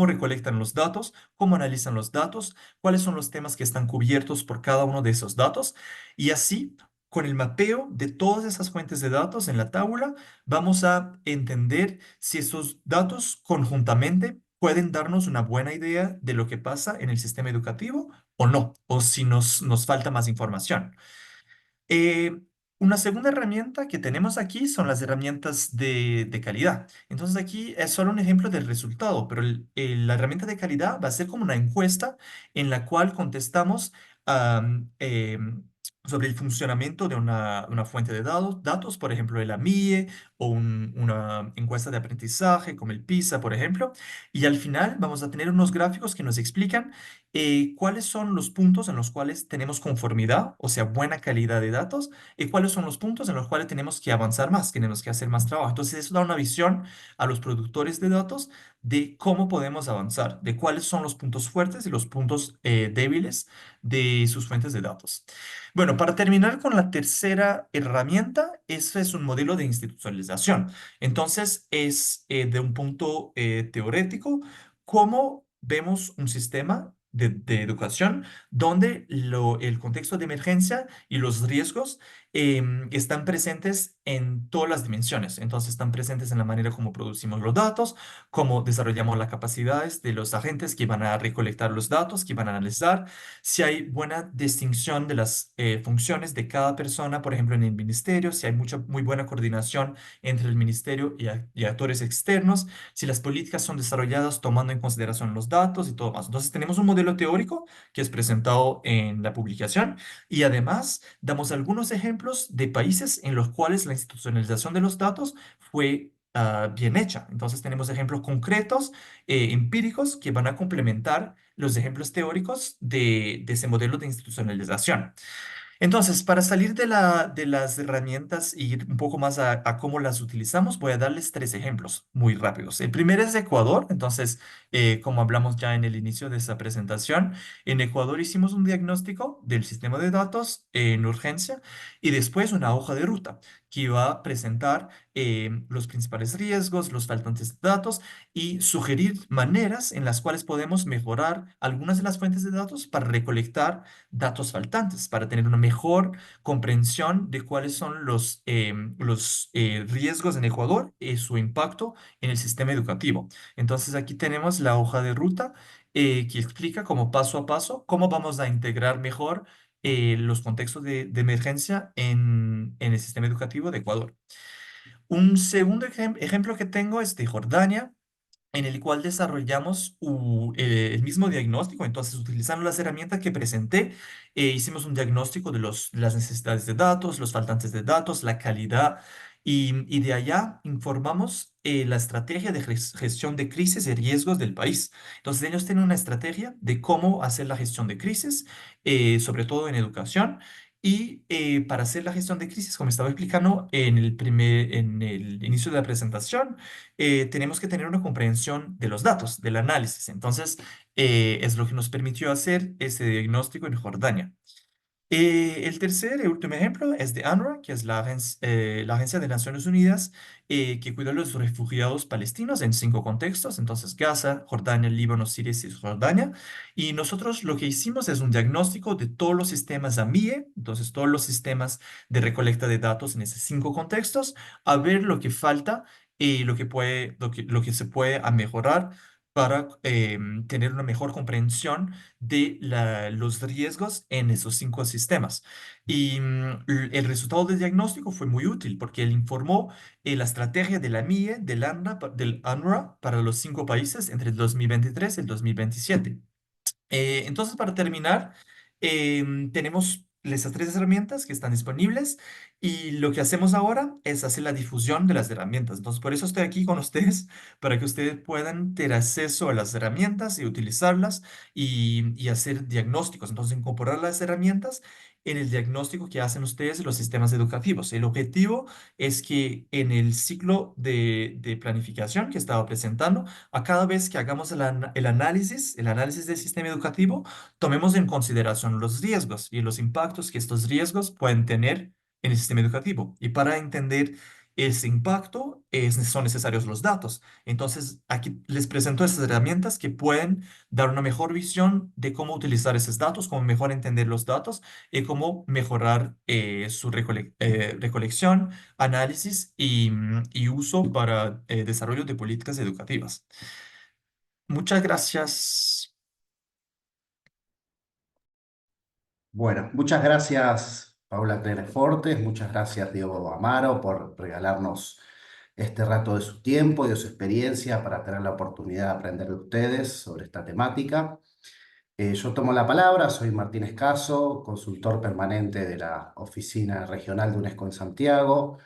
recolectan los datos, cómo analizan los datos, cuáles son los temas que están cubiertos por cada uno de esos datos. Y así, con el mapeo de todas esas fuentes de datos en la tabla, vamos a entender si esos datos conjuntamente pueden darnos una buena idea de lo que pasa en el sistema educativo o no, o si nos falta más información. Eh, una segunda herramienta que tenemos aquí son las herramientas de calidad. Entonces aquí es solo un ejemplo del resultado, pero la herramienta de calidad va a ser como una encuesta en la cual contestamos sobre el funcionamiento de una fuente de datos, por ejemplo, el AMIE o una encuesta de aprendizaje como el PISA, por ejemplo. Y al final vamos a tener unos gráficos que nos explican cuáles son los puntos en los cuales tenemos conformidad, o sea, buena calidad de datos, y cuáles son los puntos en los cuales tenemos que avanzar más, tenemos que hacer más trabajo. Entonces, eso da una visión a los productores de datos de cómo podemos avanzar, de cuáles son los puntos fuertes y los puntos débiles de sus fuentes de datos. Bueno, para terminar con la tercera herramienta, este es un modelo de institucionalización. Entonces, es de un punto teórico, cómo vemos un sistema de educación donde el contexto de emergencia y los riesgos están presentes en todas las dimensiones. Entonces, están presentes en la manera como producimos los datos, cómo desarrollamos las capacidades de los agentes que van a recolectar los datos, que van a analizar, si hay buena distinción de las funciones de cada persona, por ejemplo, en el ministerio, si hay muy buena coordinación entre el ministerio y actores externos, si las políticas son desarrolladas tomando en consideración los datos y todo más. Entonces, tenemos un modelo teórico que es presentado en la publicación y además damos algunos ejemplos de países en los cuales la institucionalización de los datos fue bien hecha. Entonces, tenemos ejemplos concretos, empíricos, que van a complementar los ejemplos teóricos de ese modelo de institucionalización. Entonces, para salir de las herramientas y ir un poco más a cómo las utilizamos, voy a darles tres ejemplos muy rápidos. El primero es de Ecuador. Entonces, como hablamos ya en el inicio de esta presentación, en Ecuador hicimos un diagnóstico del sistema de datos en urgencia y después una hoja de ruta que iba a presentar los principales riesgos, los faltantes de datos y sugerir maneras en las cuales podemos mejorar algunas de las fuentes de datos para recolectar datos faltantes para tener una mejor comprensión de cuáles son los riesgos en Ecuador y su impacto en el sistema educativo. Entonces aquí tenemos la hoja de ruta que explica como paso a paso cómo vamos a integrar mejor los contextos de emergencia en el sistema educativo de Ecuador. Un segundo ejemplo que tengo es de Jordania en el cual desarrollamos el mismo diagnóstico. Entonces, utilizando las herramientas que presenté, hicimos un diagnóstico de las necesidades de datos, los faltantes de datos, la calidad, y de allá informamos la estrategia de gestión de crisis y riesgos del país. Entonces, ellos tienen una estrategia de cómo hacer la gestión de crisis, sobre todo en educación. Y para hacer la gestión de crisis, como estaba explicando en el inicio de la presentación, tenemos que tener una comprensión de los datos, del análisis. Entonces, es lo que nos permitió hacer ese diagnóstico en Jordania. El tercer y último ejemplo es de UNRWA, que es la Agencia de Naciones Unidas que cuida a los refugiados palestinos en cinco contextos, entonces Gaza, Jordania, Líbano, Siria y Cisjordania. Y nosotros lo que hicimos es un diagnóstico de todos los sistemas AMIE, entonces todos los sistemas de recolecta de datos en esos cinco contextos, a ver lo que falta y lo que se puede mejorar para tener una mejor comprensión de los riesgos en esos cinco sistemas. Y el resultado del diagnóstico fue muy útil porque él informó la estrategia de la MIE, del UNRWA para los cinco países entre el 2023 y el 2027. Entonces, para terminar, tenemos estas tres herramientas que están disponibles y lo que hacemos ahora es hacer la difusión de las herramientas. Entonces, por eso estoy aquí con ustedes, para que ustedes puedan tener acceso a las herramientas y utilizarlas y hacer diagnósticos. Entonces, incorporar las herramientas en el diagnóstico que hacen ustedes en los sistemas educativos. El objetivo es que en el ciclo de planificación que estaba presentando, a cada vez que hagamos el análisis del sistema educativo, tomemos en consideración los riesgos y los impactos que estos riesgos pueden tener en el sistema educativo. Y para entender ese impacto son necesarios los datos. Entonces, aquí les presento estas herramientas que pueden dar una mejor visión de cómo utilizar esos datos, cómo mejor entender los datos y cómo mejorar su recolección, análisis y uso para desarrollo de políticas educativas. Muchas gracias. Bueno, muchas gracias, Paula Fortes, muchas gracias, Diego Amaro, por regalarnos este rato de su tiempo y de su experiencia para tener la oportunidad de aprender de ustedes sobre esta temática. Yo tomo la palabra, soy Martín Escaso, consultor permanente de la Oficina Regional de UNESCO en Santiago,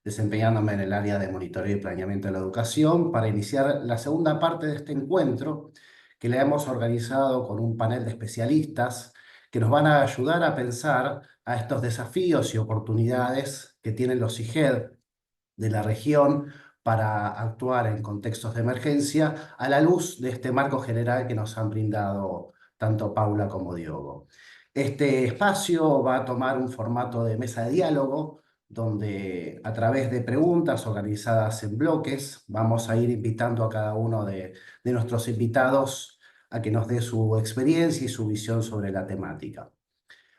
desempeñándome en el área de monitoreo y planeamiento de la educación, para iniciar la segunda parte de este encuentro que le hemos organizado con un panel de especialistas que nos van a ayudar a pensar a estos desafíos y oportunidades que tienen los IGED de la región para actuar en contextos de emergencia a la luz de este marco general que nos han brindado tanto Paula como Diogo. Este espacio va a tomar un formato de mesa de diálogo, donde a través de preguntas organizadas en bloques vamos a ir invitando a cada uno de nuestros invitados a que nos dé su experiencia y su visión sobre la temática.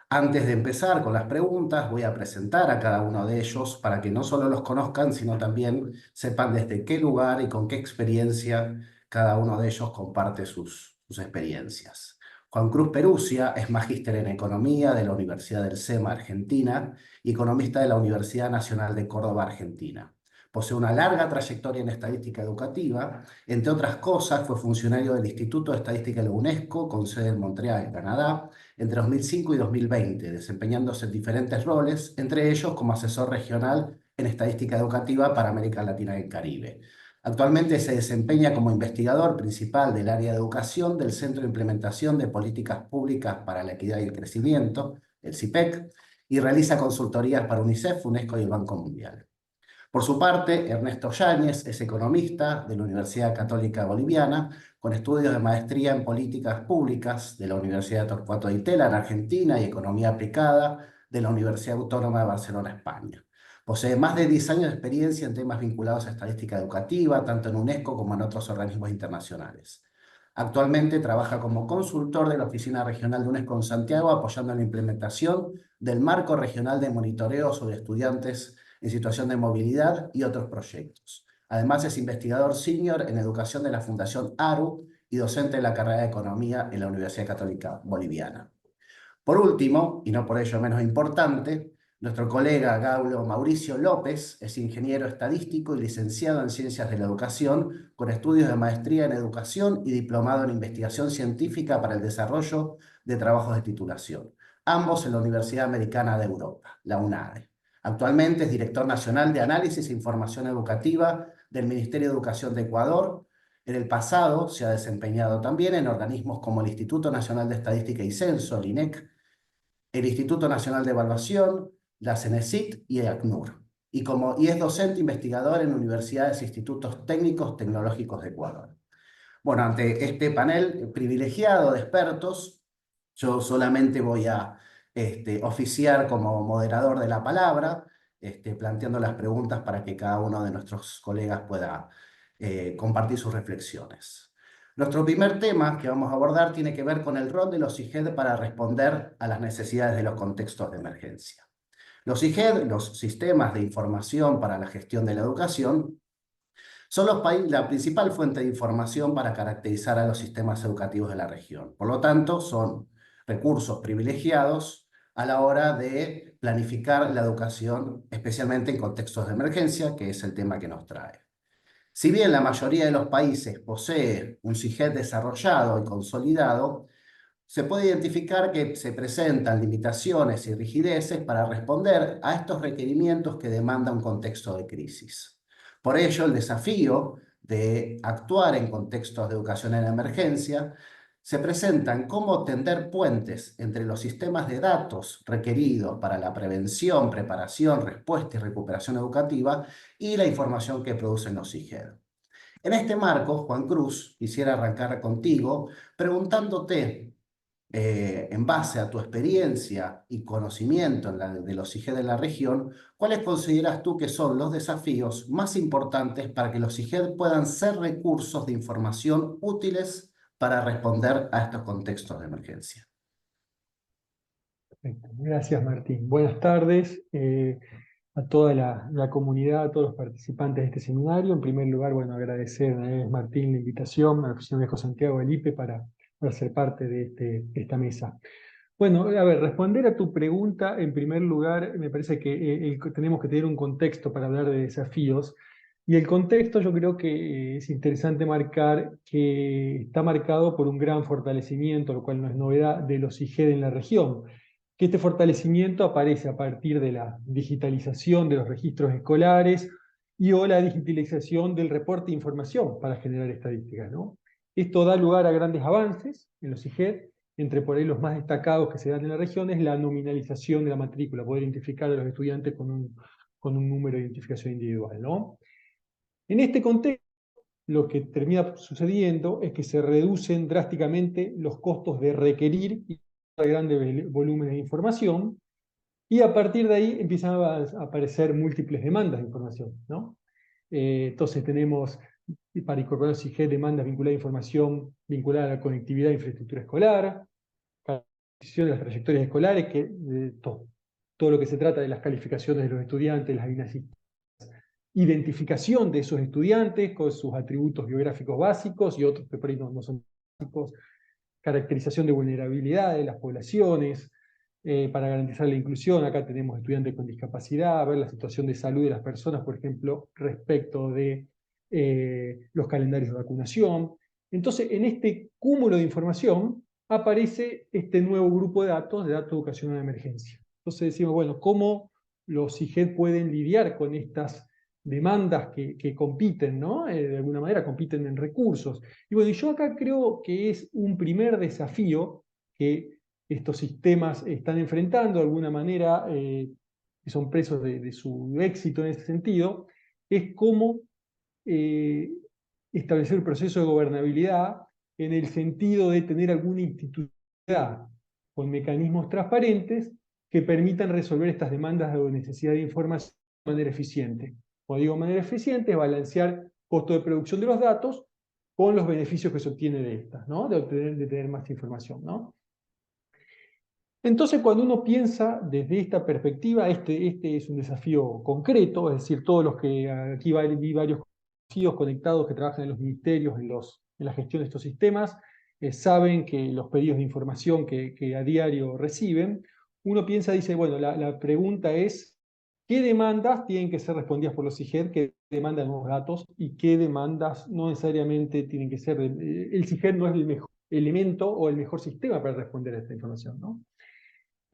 Antes de empezar con las preguntas, voy a presentar a cada uno de ellos para que no solo los conozcan, sino también sepan desde qué lugar y con qué experiencia cada uno de ellos comparte sus experiencias. Juan Cruz Perusia es magíster en Economía de la Universidad del SEMA Argentina y economista de la Universidad Nacional de Córdoba, Argentina. Posee una larga trayectoria en estadística educativa. Entre otras cosas, fue funcionario del Instituto de Estadística de la UNESCO, con sede en Montreal, Canadá, entre 2005 y 2020, desempeñándose en diferentes roles, entre ellos como asesor regional en estadística educativa para América Latina y el Caribe. Actualmente se desempeña como investigador principal del área de educación del Centro de Implementación de Políticas Públicas para la Equidad y el Crecimiento, el CIPEC, y realiza consultorías para UNICEF, UNESCO y el Banco Mundial. Por su parte, Ernesto Yáñez es economista de la Universidad Católica Boliviana, con estudios de maestría en políticas públicas de la Universidad de Torcuato de Itela en Argentina y economía aplicada de la Universidad Autónoma de Barcelona, España. Posee más de 10 años de experiencia en temas vinculados a estadística educativa, tanto en UNESCO como en otros organismos internacionales. Actualmente trabaja como consultor de la Oficina Regional de UNESCO en Santiago, apoyando la implementación del Marco Regional de Monitoreo sobre Estudiantes en Situación de Movilidad y otros proyectos. Además, es investigador senior en educación de la Fundación ARU y docente de la carrera de Economía en la Universidad Católica Boliviana. Por último, y no por ello menos importante, nuestro colega Gaulo Mauricio López es ingeniero estadístico y licenciado en Ciencias de la Educación, con estudios de maestría en Educación y diplomado en Investigación Científica para el Desarrollo de Trabajos de Titulación, ambos en la Universidad Americana de Europa, la UNADE. Actualmente es director nacional de Análisis e Información Educativa del Ministerio de Educación de Ecuador. En el pasado se ha desempeñado también en organismos como el Instituto Nacional de Estadística y Censo, el INEC, el Instituto Nacional de Evaluación, la CENESIT y el ACNUR. Y es docente investigador en universidades e institutos técnicos tecnológicos de Ecuador. Bueno, ante este panel privilegiado de expertos, yo solamente voy a oficiar como moderador de la palabra, planteando las preguntas para que cada uno de nuestros colegas pueda compartir sus reflexiones. Nuestro primer tema que vamos a abordar tiene que ver con el rol de los IGED para responder a las necesidades de los contextos de emergencia. Los IGED, los sistemas de información para la gestión de la educación, son la principal fuente de información para caracterizar a los sistemas educativos de la región. Por lo tanto, son recursos privilegiados a la hora de planificar la educación, especialmente en contextos de emergencia, que es el tema que nos trae. Si bien la mayoría de los países posee un SIGED desarrollado y consolidado, se puede identificar que se presentan limitaciones y rigideces para responder a estos requerimientos que demanda un contexto de crisis. Por ello, el desafío de actuar en contextos de educación en emergencia se presentan cómo tender puentes entre los sistemas de datos requeridos para la prevención, preparación, respuesta y recuperación educativa y la información que producen los IGED. En este marco, Juan Cruz, quisiera arrancar contigo preguntándote, en base a tu experiencia y conocimiento de los IGED de la región, ¿cuáles consideras tú que son los desafíos más importantes para que los IGED puedan ser recursos de información útiles para responder a estos contextos de emergencia? Perfecto. Gracias, Martín. Buenas tardes a toda la comunidad, a todos los participantes de este seminario. En primer lugar, bueno, agradecer a Martín la invitación a la Oficina Viejo Santiago del IPE para ser parte de esta mesa. Bueno, a ver, responder a tu pregunta, en primer lugar, me parece que tenemos que tener un contexto para hablar de desafíos. Y el contexto yo creo que es interesante marcar que está marcado por un gran fortalecimiento, lo cual no es novedad, de los IGED en la región. Que este fortalecimiento aparece a partir de la digitalización de los registros escolares y o la digitalización del reporte de información para generar estadísticas, ¿no? Esto da lugar a grandes avances en los IGED, entre por ahí los más destacados que se dan en la región es la nominalización de la matrícula, poder identificar a los estudiantes con un número de identificación individual, ¿no? En este contexto, lo que termina sucediendo es que se reducen drásticamente los costos de requerir y grandes volúmenes de información, y a partir de ahí empiezan a aparecer múltiples demandas de información, ¿no? Entonces tenemos, para incorporar los IGED, demandas vinculadas a información vinculada a la conectividad e infraestructura escolar, calificación de las trayectorias escolares, todo lo que se trata de las calificaciones de los estudiantes, las identificación de esos estudiantes con sus atributos biográficos básicos y otros que por ahí no son básicos, caracterización de vulnerabilidad de las poblaciones, para garantizar la inclusión. Acá tenemos estudiantes con discapacidad, ver la situación de salud de las personas, por ejemplo, respecto de los calendarios de vacunación. Entonces, en este cúmulo de información aparece este nuevo grupo de datos de educación en emergencia. Entonces decimos, bueno, ¿cómo los IGED pueden lidiar con estas demandas que compiten, ¿no? De alguna manera compiten en recursos? Y bueno, yo acá creo que es un primer desafío que estos sistemas están enfrentando de alguna manera, que son presos de su éxito en ese sentido, es cómo establecer un proceso de gobernabilidad en el sentido de tener alguna institucionalidad con mecanismos transparentes que permitan resolver estas demandas de necesidad de información de manera eficiente. Como digo, de manera eficiente es balancear costo de producción de los datos con los beneficios que se obtiene de estas, ¿no? De tener más información, ¿no? Entonces, cuando uno piensa desde esta perspectiva, este es un desafío concreto, es decir, todos los que aquí vi varios conocidos conectados que trabajan en los ministerios, en la gestión de estos sistemas, saben que los pedidos de información que a diario reciben, uno piensa, dice, bueno, la pregunta es, ¿qué demandas tienen que ser respondidas por los IGED? ¿Qué demandan los datos? ¿Y qué demandas no necesariamente tienen que ser? El IGED no es el mejor elemento o el mejor sistema para responder a esta información, ¿no?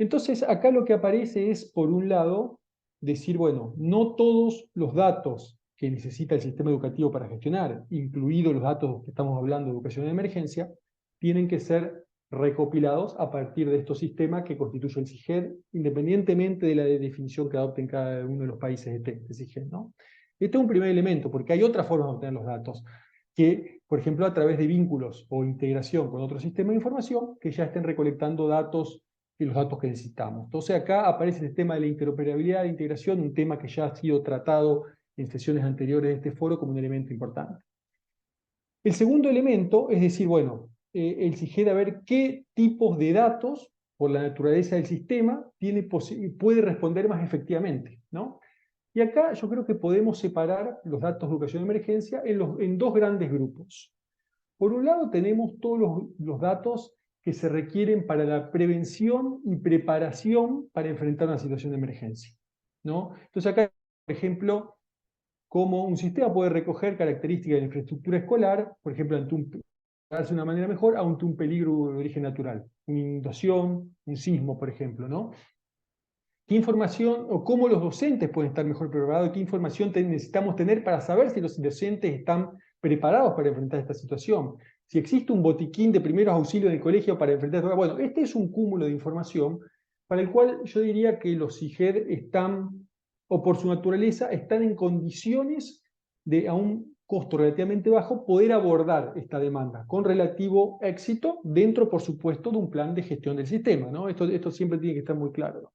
Entonces, acá lo que aparece es, por un lado, decir, bueno, no todos los datos que necesita el sistema educativo para gestionar, incluidos los datos que estamos hablando de educación de emergencia, tienen que ser recopilados a partir de estos sistemas que constituye el SIGED, independientemente de la definición que adopten cada uno de los países de SIGED, ¿no? Este es un primer elemento, porque hay otras formas de obtener los datos, que, por ejemplo, a través de vínculos o integración con otros sistemas de información que ya estén recolectando datos y los datos que necesitamos. Entonces acá aparece el tema de la interoperabilidad e integración, un tema que ya ha sido tratado en sesiones anteriores de este foro como un elemento importante. El segundo elemento es decir, bueno, el SIGED a ver qué tipos de datos, por la naturaleza del sistema, puede responder más efectivamente, ¿no? Y acá yo creo que podemos separar los datos de educación de emergencia en dos grandes grupos. Por un lado tenemos todos los datos que se requieren para la prevención y preparación para enfrentar una situación de emergencia, ¿no? Entonces acá, por ejemplo, cómo un sistema puede recoger características de la infraestructura escolar, por ejemplo, ante un de una manera mejor ante un peligro de origen natural, una inundación, un sismo, por ejemplo, ¿no? ¿Qué información o cómo los docentes pueden estar mejor preparados? ¿Qué información necesitamos tener para saber si los docentes están preparados para enfrentar esta situación? Si existe un botiquín de primeros auxilios en el colegio para enfrentar esto. Bueno, este es un cúmulo de información para el cual yo diría que los CIGED están, o por su naturaleza, están en condiciones de, a un costo relativamente bajo, poder abordar esta demanda con relativo éxito dentro, por supuesto, de un plan de gestión del sistema, ¿no? Esto siempre tiene que estar muy claro, ¿no?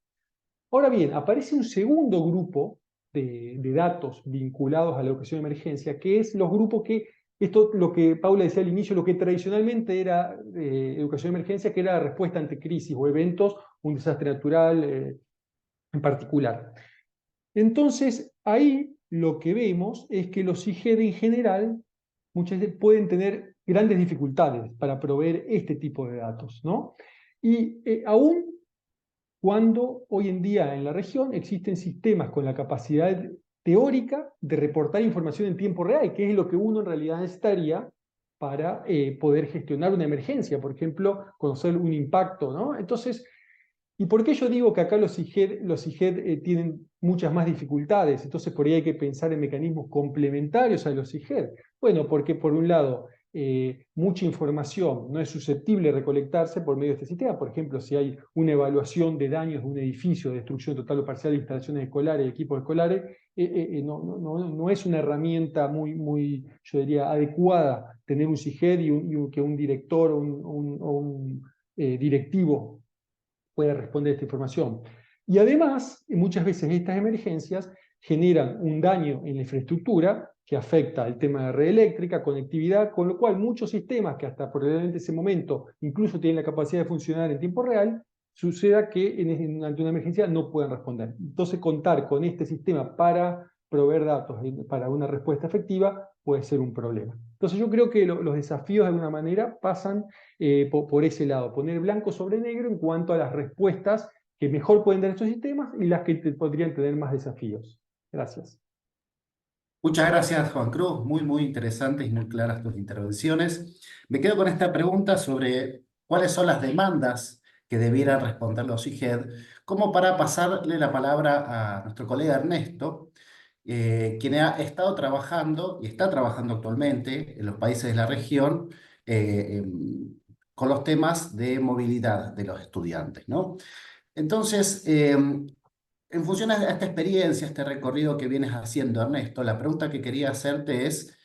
Ahora bien, aparece un segundo grupo de datos vinculados a la educación de emergencia, que es los grupos que, esto lo que Paula decía al inicio, lo que tradicionalmente era educación de emergencia, que era la respuesta ante crisis o eventos, un desastre natural en particular. Entonces, ahí lo que vemos es que los IGED en general muchas veces pueden tener grandes dificultades para proveer este tipo de datos, ¿no? Y aún cuando hoy en día en la región existen sistemas con la capacidad teórica de reportar información en tiempo real, que es lo que uno en realidad necesitaría para poder gestionar una emergencia, por ejemplo, conocer un impacto, ¿no? Entonces, ¿y por qué yo digo que acá los IGED tienen muchas más dificultades? Entonces, por ahí hay que pensar en mecanismos complementarios a los IGED. Bueno, porque por un lado, mucha información no es susceptible de recolectarse por medio de este sistema. Por ejemplo, si hay una evaluación de daños de un edificio, destrucción total o parcial de instalaciones escolares, equipos escolares, no es una herramienta muy, yo diría, adecuada tener un CIGED que un director o un directivo puede responder a esta información. Y además, muchas veces estas emergencias generan un daño en la infraestructura que afecta el tema de red eléctrica, conectividad, con lo cual muchos sistemas que hasta probablemente ese momento incluso tienen la capacidad de funcionar en tiempo real, suceda que ante una emergencia no puedan responder. Entonces, contar con este sistema para proveer datos para una respuesta efectiva puede ser un problema. Entonces, yo creo que los desafíos de alguna manera pasan por ese lado, poner blanco sobre negro en cuanto a las respuestas que mejor pueden dar estos sistemas y las que podrían tener más desafíos. Gracias. Muchas gracias, Juan Cruz. Muy interesantes y muy claras tus intervenciones. Me quedo con esta pregunta sobre cuáles son las demandas que debieran responder los IGED, como para pasarle la palabra a nuestro colega Ernesto, quien ha estado trabajando y está trabajando actualmente en los países de la región con los temas de movilidad de los estudiantes, ¿no? Entonces, en función a esta experiencia, este recorrido que vienes haciendo, Ernesto, la pregunta que quería hacerte es,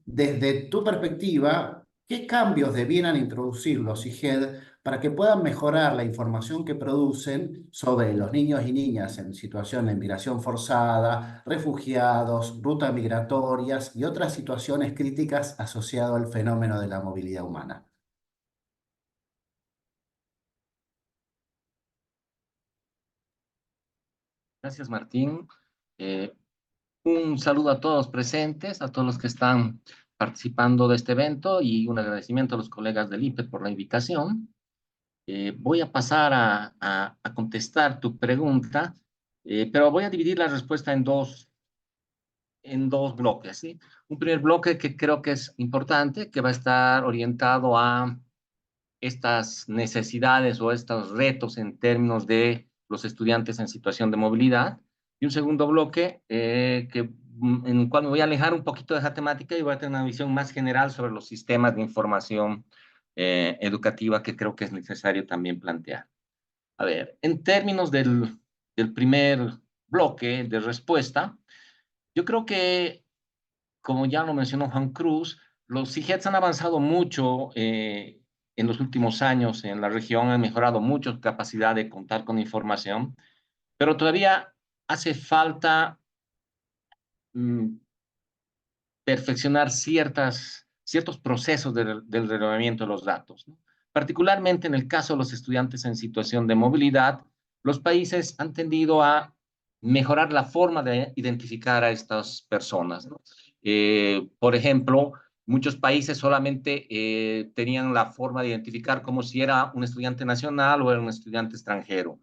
desde tu perspectiva, ¿qué cambios debieran introducir los IGED para que puedan mejorar la información que producen sobre los niños y niñas en situación de migración forzada, refugiados, rutas migratorias y otras situaciones críticas asociadas al fenómeno de la movilidad humana? Gracias, Martín. Un saludo a todos presentes, a todos los que están participando de este evento y un agradecimiento a los colegas del IPED por la invitación. Voy a pasar a contestar tu pregunta, pero voy a dividir la respuesta en dos bloques, ¿sí? Un primer bloque que creo que es importante, que va a estar orientado a estas necesidades o estos retos en términos de los estudiantes en situación de movilidad. Y un segundo bloque en el cual me voy a alejar un poquito de esa temática y voy a tener una visión más general sobre los sistemas de información educativa que creo que es necesario también plantear. A ver, en términos del primer bloque de respuesta, yo creo que, como ya lo mencionó Juan Cruz, los CIGEDs han avanzado mucho en los últimos años en la región, han mejorado mucho su capacidad de contar con información, pero todavía hace falta perfeccionar ciertos procesos del relevamiento de los datos, ¿no? Particularmente en el caso de los estudiantes en situación de movilidad, los países han tendido a mejorar la forma de identificar a estas personas, ¿no? Por ejemplo, muchos países solamente tenían la forma de identificar como si era un estudiante nacional o era un estudiante extranjero.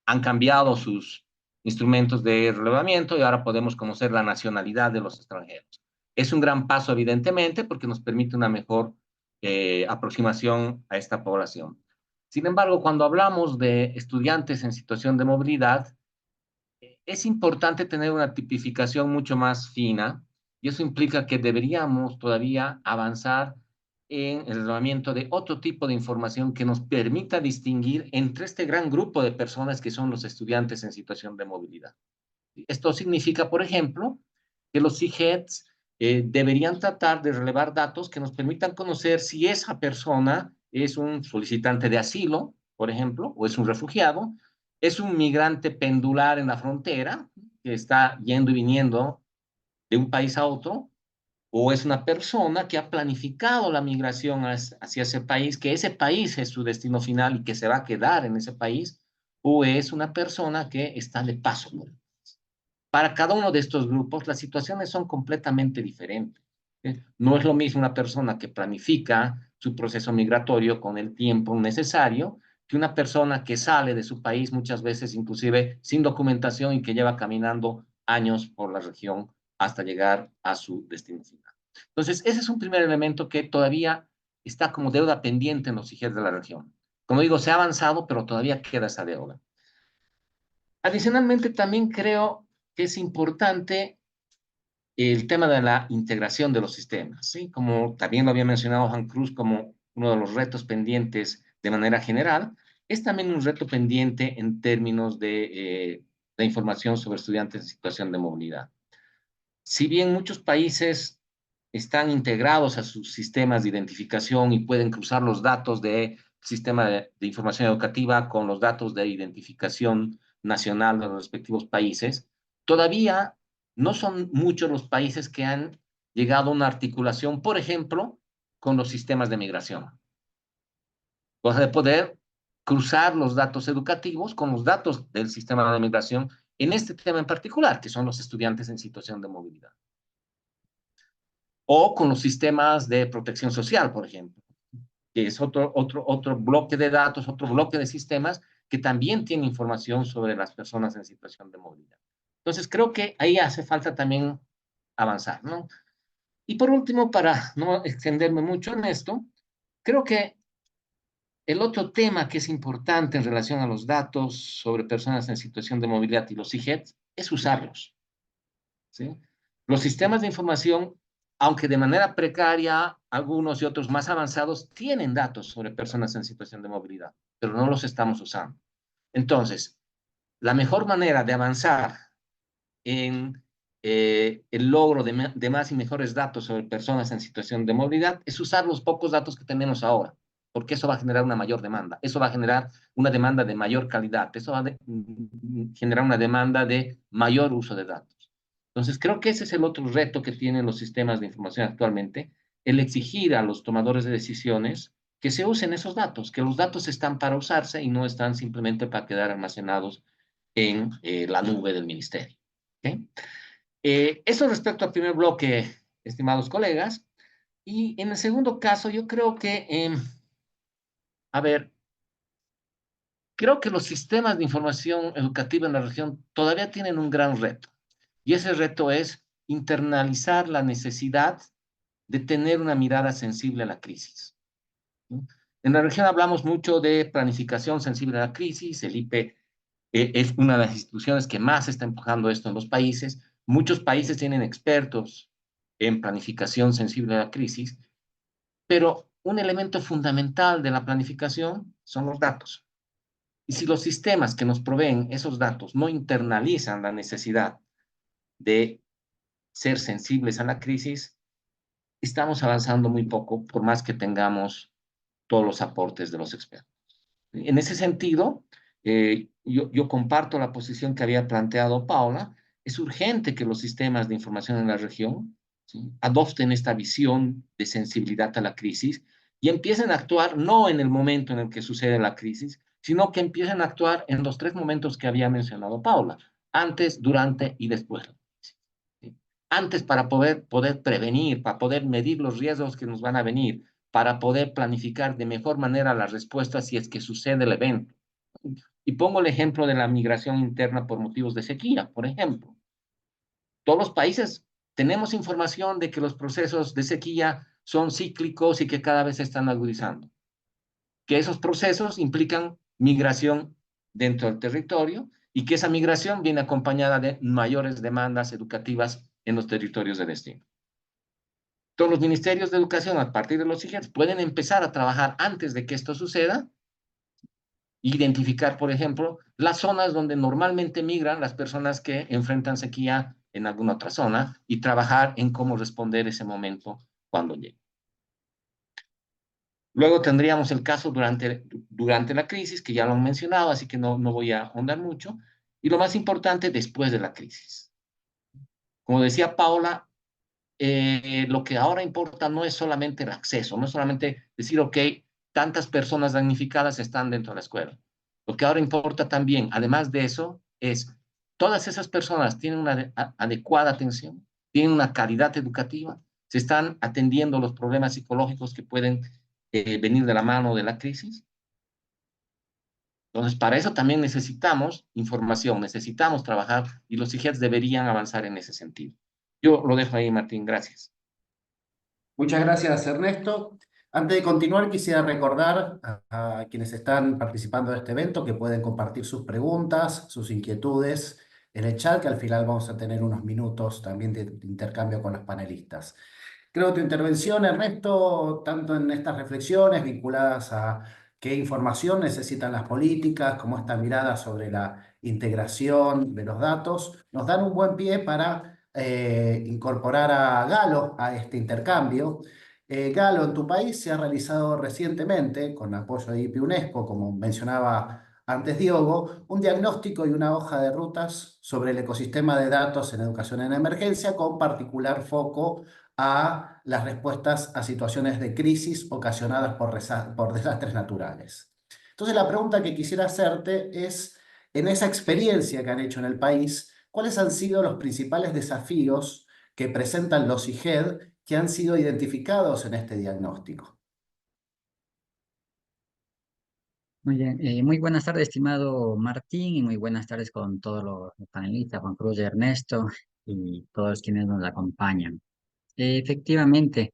Han cambiado sus instrumentos de relevamiento y ahora podemos conocer la nacionalidad de los extranjeros. Es un gran paso, evidentemente, porque nos permite una mejor aproximación a esta población. Sin embargo, cuando hablamos de estudiantes en situación de movilidad, es importante tener una tipificación mucho más fina, y eso implica que deberíamos todavía avanzar en el relevamiento de otro tipo de información que nos permita distinguir entre este gran grupo de personas que son los estudiantes en situación de movilidad. Esto significa, por ejemplo, que los CIGEDs deberían tratar de relevar datos que nos permitan conocer si esa persona es un solicitante de asilo, por ejemplo, o es un refugiado, es un migrante pendular en la frontera, que está yendo y viniendo de un país a otro, o es una persona que ha planificado la migración hacia ese país, que ese país es su destino final y que se va a quedar en ese país, o es una persona que está de paso por él. Para cada uno de estos grupos, las situaciones son completamente diferentes. No es lo mismo una persona que planifica su proceso migratorio con el tiempo necesario que una persona que sale de su país muchas veces inclusive sin documentación y que lleva caminando años por la región hasta llegar a su destino final. Entonces, ese es un primer elemento que todavía está como deuda pendiente en los CIGES de la región. Como digo, se ha avanzado, pero todavía queda esa deuda. Adicionalmente, también creo que es importante el tema de la integración de los sistemas, ¿sí? Como también lo había mencionado Juan Cruz como uno de los retos pendientes de manera general, es también un reto pendiente en términos de la información sobre estudiantes en situación de movilidad. Si bien muchos países están integrados a sus sistemas de identificación y pueden cruzar los datos del sistema de información educativa con los datos de identificación nacional de los respectivos países, todavía no son muchos los países que han llegado a una articulación, por ejemplo, con los sistemas de migración. Cosa de poder cruzar los datos educativos con los datos del sistema de migración en este tema en particular, que son los estudiantes en situación de movilidad. O con los sistemas de protección social, por ejemplo, que es otro bloque de datos, otro bloque de sistemas que también tiene información sobre las personas en situación de movilidad. Entonces, creo que ahí hace falta también avanzar, ¿no? Y por último, para no extenderme mucho en esto, creo que el otro tema que es importante en relación a los datos sobre personas en situación de movilidad y los CIGEDs es usarlos, ¿sí? Los sistemas de información, aunque de manera precaria, algunos y otros más avanzados tienen datos sobre personas en situación de movilidad, pero no los estamos usando. Entonces, la mejor manera de avanzar en el logro de más y mejores datos sobre personas en situación de movilidad es usar los pocos datos que tenemos ahora, porque eso va a generar una mayor demanda, eso va a generar una demanda de mayor calidad, eso va a generar una demanda de mayor uso de datos. Entonces, creo que ese es el otro reto que tienen los sistemas de información actualmente, el exigir a los tomadores de decisiones que se usen esos datos, que los datos están para usarse y no están simplemente para quedar almacenados en la nube del ministerio. ¿Okay? Eso respecto al primer bloque, estimados colegas. Y en el segundo caso, yo creo que, a ver, creo que los sistemas de información educativa en la región todavía tienen un gran reto. Y ese reto es internalizar la necesidad de tener una mirada sensible a la crisis. En la región hablamos mucho de planificación sensible a la crisis. El IPE es una de las instituciones que más está empujando esto en los países. Muchos países tienen expertos en planificación sensible a la crisis, pero un elemento fundamental de la planificación son los datos. Y si los sistemas que nos proveen esos datos no internalizan la necesidad de ser sensibles a la crisis, estamos avanzando muy poco, por más que tengamos todos los aportes de los expertos. En ese sentido, yo comparto la posición que había planteado Paula. Es urgente que los sistemas de información en la región, ¿sí?, adopten esta visión de sensibilidad a la crisis y empiecen a actuar no en el momento en el que sucede la crisis, sino que empiecen a actuar en los tres momentos que había mencionado Paula: antes, durante y después. ¿Sí? Antes, para poder prevenir, para poder medir los riesgos que nos van a venir, para poder planificar de mejor manera la respuesta si es que sucede el evento. Y pongo el ejemplo de la migración interna por motivos de sequía, por ejemplo. Todos los países tenemos información de que los procesos de sequía son cíclicos y que cada vez se están agudizando. Que esos procesos implican migración dentro del territorio y que esa migración viene acompañada de mayores demandas educativas en los territorios de destino. Todos los ministerios de educación, a partir de los IGETs, pueden empezar a trabajar antes de que esto suceda, identificar, por ejemplo, las zonas donde normalmente migran las personas que enfrentan sequía en alguna otra zona y trabajar en cómo responder ese momento cuando llegue. Luego tendríamos el caso durante la crisis, que ya lo han mencionado, así que no voy a ahondar mucho. Y lo más importante, después de la crisis. Como decía Paula, lo que ahora importa no es solamente el acceso, no es solamente decir, ok, tantas personas damnificadas están dentro de la escuela. Lo que ahora importa también, además de eso, es todas esas personas tienen una adecuada atención, tienen una calidad educativa, se están atendiendo los problemas psicológicos que pueden venir de la mano de la crisis. Entonces, para eso también necesitamos información, necesitamos trabajar y los IGETs deberían avanzar en ese sentido. Yo lo dejo ahí, Martín, gracias. Muchas gracias, Ernesto. Antes de continuar, quisiera recordar a quienes están participando de este evento que pueden compartir sus preguntas, sus inquietudes en el chat, que al final vamos a tener unos minutos también de intercambio con los panelistas. Creo tu intervención, Ernesto, tanto en estas reflexiones vinculadas a qué información necesitan las políticas, como esta mirada sobre la integración de los datos, nos dan un buen pie para incorporar a Galo a este intercambio. Galo, en tu país se ha realizado recientemente, con apoyo de IP UNESCO, como mencionaba antes Diogo, un diagnóstico y una hoja de rutas sobre el ecosistema de datos en educación en emergencia, con particular foco a las respuestas a situaciones de crisis ocasionadas por desastres naturales. Entonces, la pregunta que quisiera hacerte es, en esa experiencia que han hecho en el país, ¿cuáles han sido los principales desafíos que presentan los IGED que han sido identificados en este diagnóstico? Muy bien, muy buenas tardes, estimado Martín, y muy buenas tardes con todos los panelistas, Juan Cruz y Ernesto, y todos quienes nos acompañan. Efectivamente,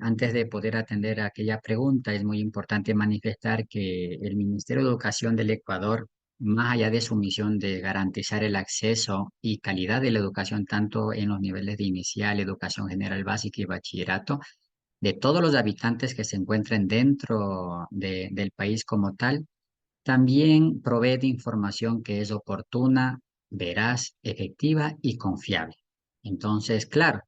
antes de poder atender a aquella pregunta, es muy importante manifestar que el Ministerio de Educación del Ecuador, más allá de su misión de garantizar el acceso y calidad de la educación, tanto en los niveles de inicial, educación general básica y bachillerato, de todos los habitantes que se encuentren dentro del país como tal, también provee de información que es oportuna, veraz, efectiva y confiable. Entonces, claro,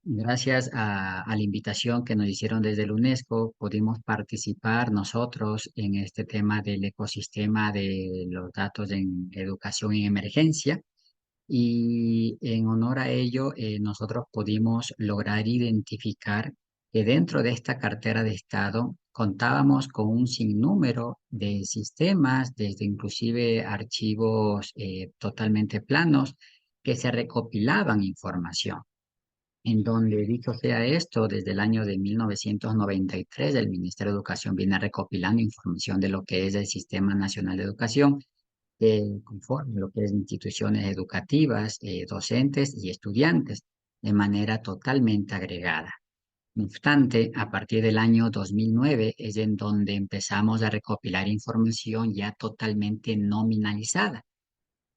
gracias a la invitación que nos hicieron desde el UNESCO, pudimos participar nosotros en este tema del ecosistema de los datos en educación en emergencia. Y en honor a ello, nosotros pudimos lograr identificar que dentro de esta cartera de Estado contábamos con un sinnúmero de sistemas, desde inclusive archivos totalmente planos, que se recopilaban información. En donde, dicho sea esto, desde el año de 1993, el Ministerio de Educación viene recopilando información de lo que es el Sistema Nacional de Educación, conforme lo que es instituciones educativas, docentes y estudiantes, de manera totalmente agregada. No obstante, a partir del año 2009 es en donde empezamos a recopilar información ya totalmente nominalizada.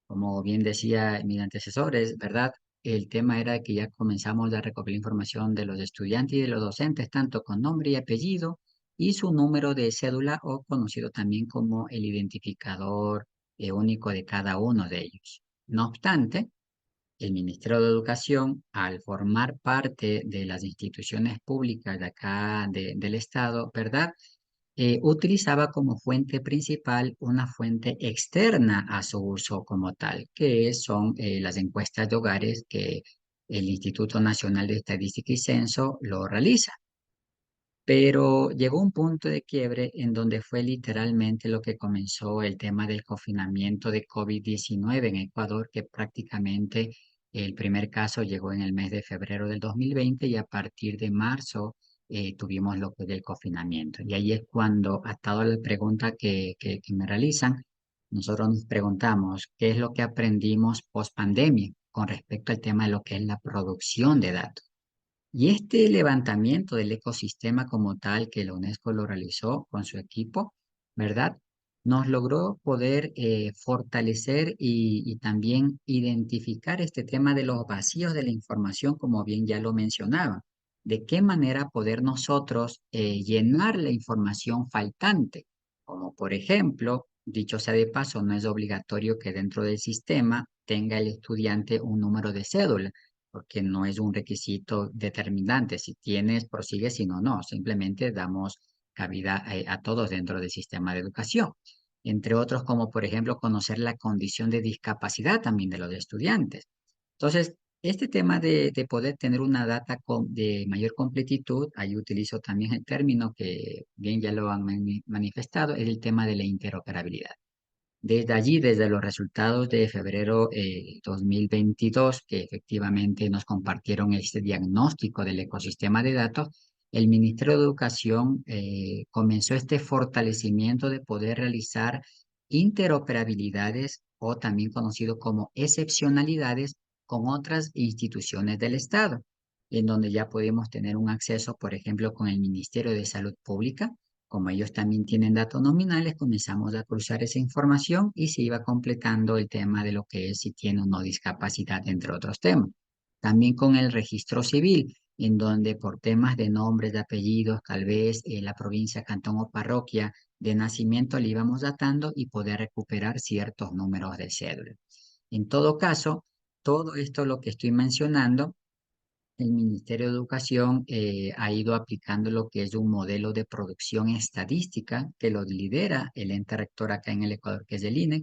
Como bien decía mis antecesores, ¿verdad? El tema era que ya comenzamos a recopilar información de los estudiantes y de los docentes, tanto con nombre y apellido y su número de cédula, o conocido también como el identificador único de cada uno de ellos. No obstante, el Ministerio de Educación, al formar parte de las instituciones públicas de acá del Estado, ¿verdad? Utilizaba como fuente principal una fuente externa a su uso como tal, que son las encuestas de hogares que el Instituto Nacional de Estadística y Censo lo realiza. Pero llegó un punto de quiebre en donde fue literalmente lo que comenzó el tema del confinamiento de COVID-19 en Ecuador, que prácticamente el primer caso llegó en el mes de febrero del 2020 y a partir de marzo tuvimos lo que es el confinamiento. Y ahí es cuando, atado a la pregunta que me realizan, nosotros nos preguntamos qué es lo que aprendimos post pandemia con respecto al tema de lo que es la producción de datos. Y este levantamiento del ecosistema como tal que la UNESCO lo realizó con su equipo, ¿verdad? Nos logró poder fortalecer y también identificar este tema de los vacíos de la información, como bien ya lo mencionaba. De qué manera poder nosotros llenar la información faltante, como por ejemplo, dicho sea de paso, no es obligatorio que dentro del sistema tenga el estudiante un número de cédula porque no es un requisito determinante. Si tienes, prosigue, si no, no. Simplemente damos cabida a todos dentro del sistema de educación. Entre otros, como por ejemplo, conocer la condición de discapacidad también de los estudiantes. Entonces, este tema de poder tener una data de mayor completitud, ahí utilizo también el término que bien ya lo han manifestado, es el tema de la interoperabilidad. Desde allí, desde los resultados de febrero 2022, que efectivamente nos compartieron este diagnóstico del ecosistema de datos, el Ministerio de Educación comenzó este fortalecimiento de poder realizar interoperabilidades o también conocido como excepcionalidades con otras instituciones del Estado, en donde ya podemos tener un acceso, por ejemplo, con el Ministerio de Salud Pública. Como ellos también tienen datos nominales, comenzamos a cruzar esa información y se iba completando el tema de lo que es si tiene o no discapacidad, entre otros temas. También con el registro civil, en donde por temas de nombres, de apellidos, tal vez la provincia, cantón o parroquia de nacimiento le íbamos datando y poder recuperar ciertos números de cédula. En todo caso, todo esto lo que estoy mencionando el Ministerio de Educación ha ido aplicando lo que es un modelo de producción estadística que lo lidera el ente rector acá en el Ecuador, que es el INE,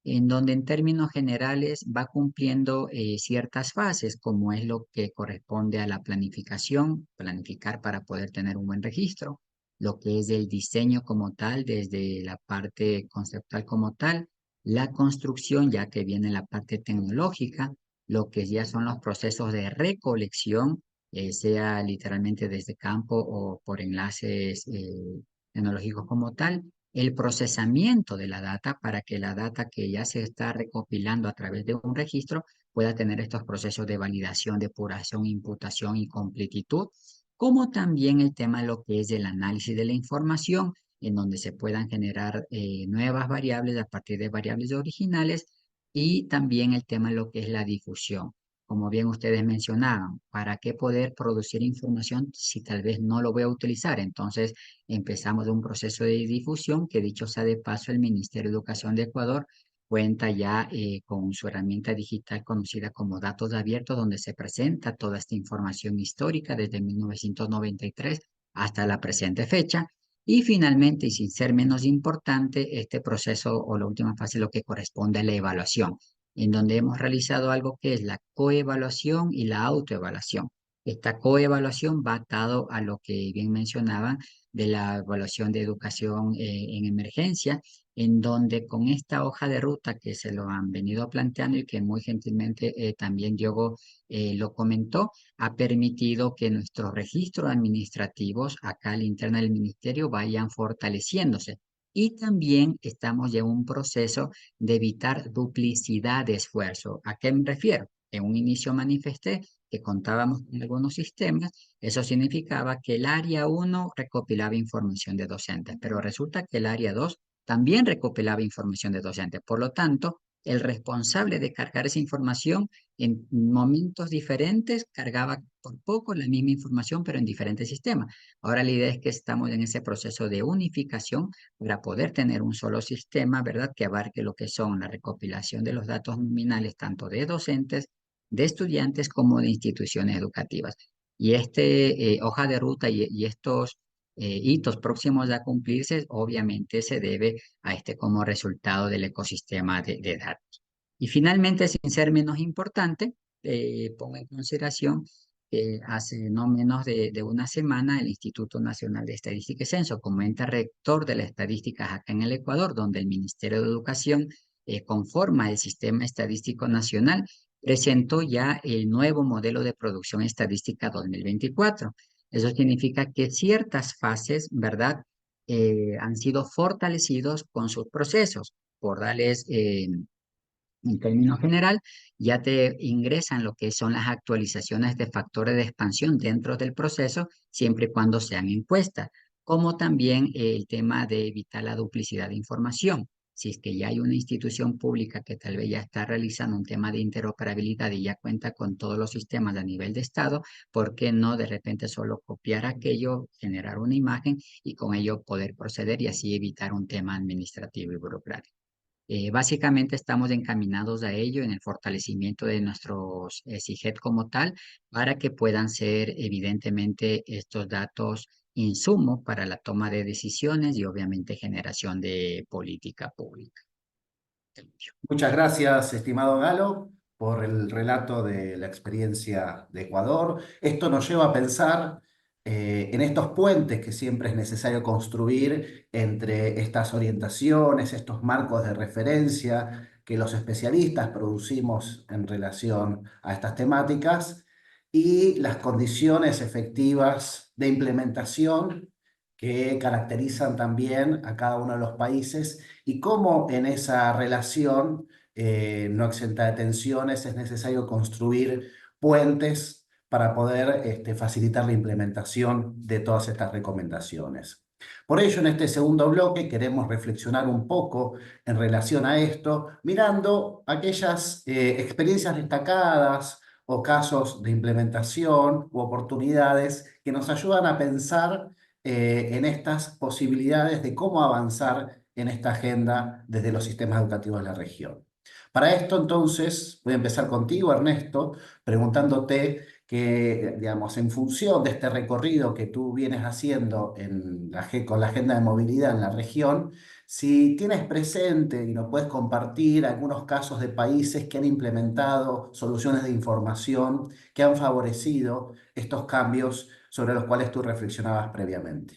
en donde en términos generales va cumpliendo ciertas fases, como es lo que corresponde a la planificación, planificar para poder tener un buen registro, lo que es el diseño como tal, desde la parte conceptual como tal, la construcción, ya que viene la parte tecnológica, lo que ya son los procesos de recolección, sea literalmente desde campo o por enlaces tecnológicos como tal, el procesamiento de la data para que la data que ya se está recopilando a través de un registro pueda tener estos procesos de validación, depuración, imputación y completitud, como también el tema de lo que es el análisis de la información, en donde se puedan generar nuevas variables a partir de variables originales y también el tema de lo que es la difusión. Como bien ustedes mencionaban, ¿para qué poder producir información si tal vez no lo voy a utilizar? Entonces empezamos un proceso de difusión que dicho sea de paso, el Ministerio de Educación de Ecuador cuenta ya con su herramienta digital conocida como Datos Abiertos, donde se presenta toda esta información histórica desde 1993 hasta la presente fecha. Y finalmente, y sin ser menos importante, este proceso o la última fase lo que corresponde a la evaluación, en donde hemos realizado algo que es la coevaluación y la autoevaluación. Esta coevaluación va atado a lo que bien mencionaban de la evaluación de educación en emergencia, en donde con esta hoja de ruta que se lo han venido planteando y que muy gentilmente también Diogo lo comentó, ha permitido que nuestros registros administrativos acá al interno del ministerio vayan fortaleciéndose. Y también estamos ya en un proceso de evitar duplicidad de esfuerzo. ¿A qué me refiero? En un inicio manifesté que contábamos con algunos sistemas. Eso significaba que el área 1 recopilaba información de docentes, pero resulta que el área 2 también recopilaba información de docentes. Por lo tanto, el responsable de cargar esa información en momentos diferentes cargaba por poco la misma información, pero en diferentes sistemas. Ahora la idea es que estamos en ese proceso de unificación para poder tener un solo sistema, ¿verdad? Que abarque lo que son la recopilación de los datos nominales, tanto de docentes, de estudiantes, como de instituciones educativas. Y este hoja de ruta y estos hitos próximos a cumplirse, obviamente se debe a este como resultado del ecosistema de datos. Y finalmente, sin ser menos importante, pongo en consideración que hace no menos de una semana el Instituto Nacional de Estadística y Censo, como ente rector de las estadísticas acá en el Ecuador, donde el Ministerio de Educación conforma el Sistema Estadístico Nacional, presentó ya el nuevo modelo de producción estadística 2024. Eso significa que ciertas fases, ¿verdad? Han sido fortalecidos con sus procesos. Por darles En términos general, ya te ingresan lo que son las actualizaciones de factores de expansión dentro del proceso, siempre y cuando sean encuestas, como también el tema de evitar la duplicidad de información. Si es que ya hay una institución pública que tal vez ya está realizando un tema de interoperabilidad y ya cuenta con todos los sistemas a nivel de Estado, ¿por qué no de repente solo copiar aquello, generar una imagen y con ello poder proceder y así evitar un tema administrativo y burocrático? Básicamente estamos encaminados a ello en el fortalecimiento de nuestros SIGET como tal, para que puedan ser evidentemente estos datos insumos para la toma de decisiones y obviamente generación de política pública. Muchas gracias, estimado Galo, por el relato de la experiencia de Ecuador. Esto nos lleva a pensar en estos puentes que siempre es necesario construir entre estas orientaciones, estos marcos de referencia que los especialistas producimos en relación a estas temáticas y las condiciones efectivas de implementación que caracterizan también a cada uno de los países y cómo en esa relación no exenta de tensiones es necesario construir puentes para poder facilitar la implementación de todas estas recomendaciones. Por ello, en este segundo bloque queremos reflexionar un poco en relación a esto, mirando aquellas experiencias destacadas o casos de implementación u oportunidades que nos ayudan a pensar en estas posibilidades de cómo avanzar en esta agenda desde los sistemas educativos de la región. Para esto, entonces, voy a empezar contigo, Ernesto, preguntándote que, digamos, en función de este recorrido que tú vienes haciendo con la agenda de movilidad en la región, si tienes presente y nos puedes compartir algunos casos de países que han implementado soluciones de información que han favorecido estos cambios sobre los cuales tú reflexionabas previamente.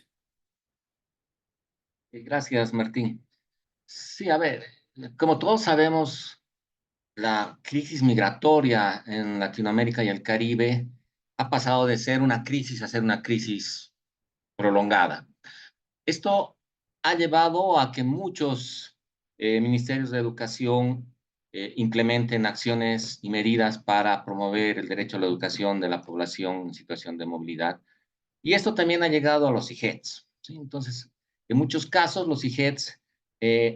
Gracias, Martín. Sí, a ver, como todos sabemos, la crisis migratoria en Latinoamérica y el Caribe ha pasado de ser una crisis a ser una crisis prolongada. Esto ha llevado a que muchos ministerios de educación implementen acciones y medidas para promover el derecho a la educación de la población en situación de movilidad. Y esto también ha llegado a los IGETs, ¿sí? Entonces, en muchos casos, los IGETs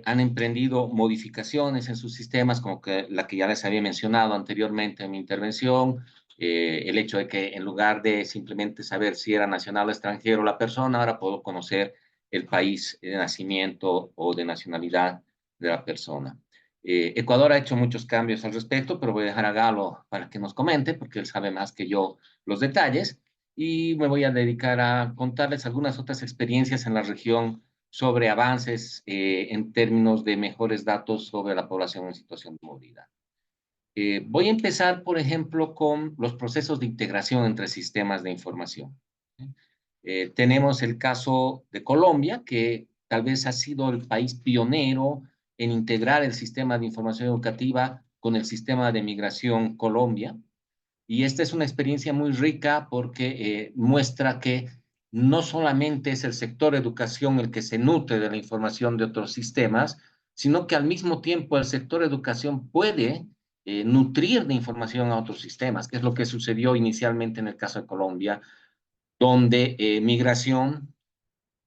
han emprendido modificaciones en sus sistemas, como la que ya les había mencionado anteriormente en mi intervención, el hecho de que en lugar de simplemente saber si era nacional o extranjero la persona, ahora puedo conocer el país de nacimiento o de nacionalidad de la persona. Ecuador ha hecho muchos cambios al respecto, pero voy a dejar a Galo para que nos comente, porque él sabe más que yo los detalles, y me voy a dedicar a contarles algunas otras experiencias en la región sobre avances en términos de mejores datos sobre la población en situación de movilidad. Voy a empezar, por ejemplo, con los procesos de integración entre sistemas de información. Tenemos el caso de Colombia, que tal vez ha sido el país pionero en integrar el sistema de información educativa con el sistema de migración Colombia. Y esta es una experiencia muy rica porque muestra que no solamente es el sector educación el que se nutre de la información de otros sistemas, sino que al mismo tiempo el sector educación puede nutrir de información a otros sistemas, que es lo que sucedió inicialmente en el caso de Colombia, donde migración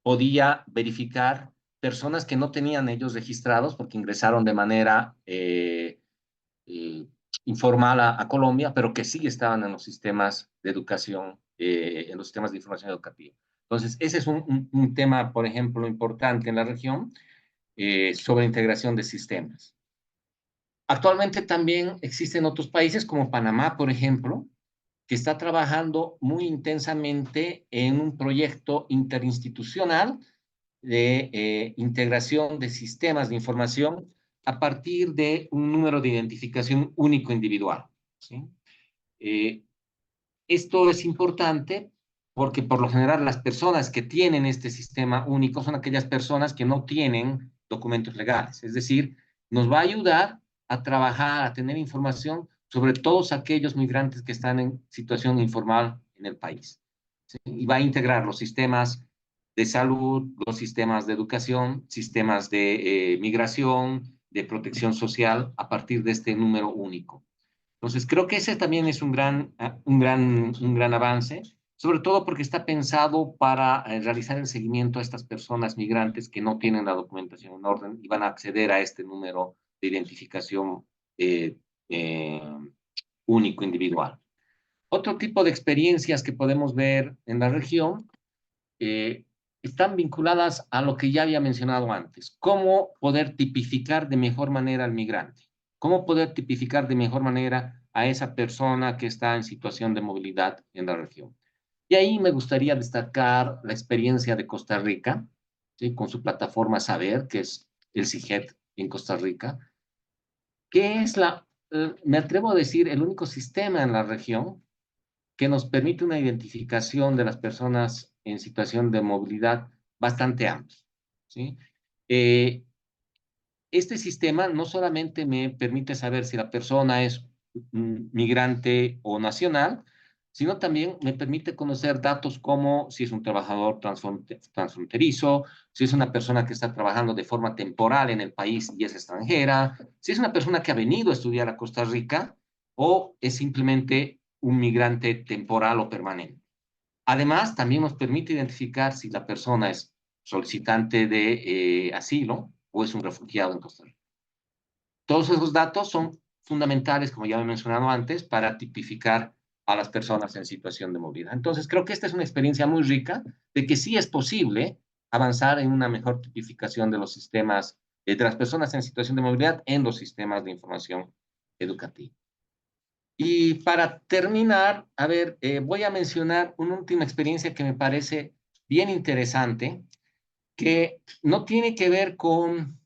podía verificar personas que no tenían ellos registrados porque ingresaron de manera informal a Colombia, pero que sí estaban en los sistemas de educación, en los sistemas de información educativa. Entonces, ese es un tema, por ejemplo, importante en la región sobre integración de sistemas. Actualmente también existen otros países como Panamá, por ejemplo, que está trabajando muy intensamente en un proyecto interinstitucional de integración de sistemas de información a partir de un número de identificación único individual, ¿sí? Esto es importante porque por lo general las personas que tienen este sistema único son aquellas personas que no tienen documentos legales. Es decir, nos va a ayudar a trabajar, a tener información sobre todos aquellos migrantes que están en situación informal en el país, ¿sí? Y va a integrar los sistemas de salud, los sistemas de educación, sistemas de migración, de protección social a partir de este número único. Entonces, creo que ese también es un gran avance, sobre todo porque está pensado para realizar el seguimiento a estas personas migrantes que no tienen la documentación en orden y van a acceder a este número de identificación eh, eh, único, individual. Otro tipo de experiencias que podemos ver en la región están vinculadas a lo que ya había mencionado antes. Cómo poder tipificar de mejor manera al migrante. Cómo poder tipificar de mejor manera a esa persona que está en situación de movilidad en la región. Y ahí me gustaría destacar la experiencia de Costa Rica, ¿sí? Con su plataforma Saber, que es el CIGET en Costa Rica, que es me atrevo a decir, el único sistema en la región que nos permite una identificación de las personas en situación de movilidad bastante amplia, ¿sí? Este sistema no solamente me permite saber si la persona es migrante o nacional, sino también me permite conocer datos como si es un trabajador transfronterizo, si es una persona que está trabajando de forma temporal en el país y es extranjera, si es una persona que ha venido a estudiar a Costa Rica o es simplemente un migrante temporal o permanente. Además, también nos permite identificar si la persona es solicitante de asilo o es un refugiado en Costa Rica. Todos esos datos son fundamentales, como ya he mencionado antes, para tipificar a las personas en situación de movilidad. Entonces, creo que esta es una experiencia muy rica de que sí es posible avanzar en una mejor tipificación de los sistemas, de las personas en situación de movilidad en los sistemas de información educativa. Y para terminar, a ver, voy a mencionar una última experiencia que me parece bien interesante, que no tiene que ver con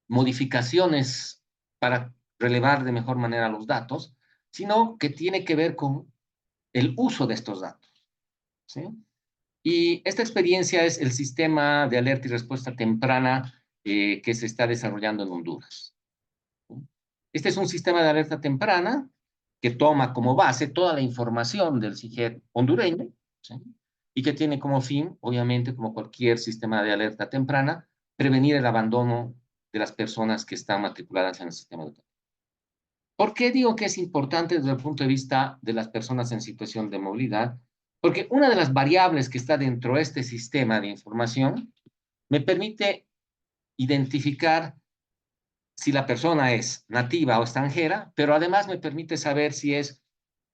modificaciones para relevar de mejor manera los datos, sino que tiene que ver con el uso de estos datos, ¿sí? Y esta experiencia es el sistema de alerta y respuesta temprana que se está desarrollando en Honduras. Este es un sistema de alerta temprana que toma como base toda la información del CIGET hondureño, ¿sí? Y que tiene como fin, obviamente, como cualquier sistema de alerta temprana, prevenir el abandono de las personas que están matriculadas en el sistema educativo. ¿Por qué digo que es importante desde el punto de vista de las personas en situación de movilidad? Porque una de las variables que está dentro de este sistema de información me permite identificar si la persona es nativa o extranjera, pero además me permite saber si es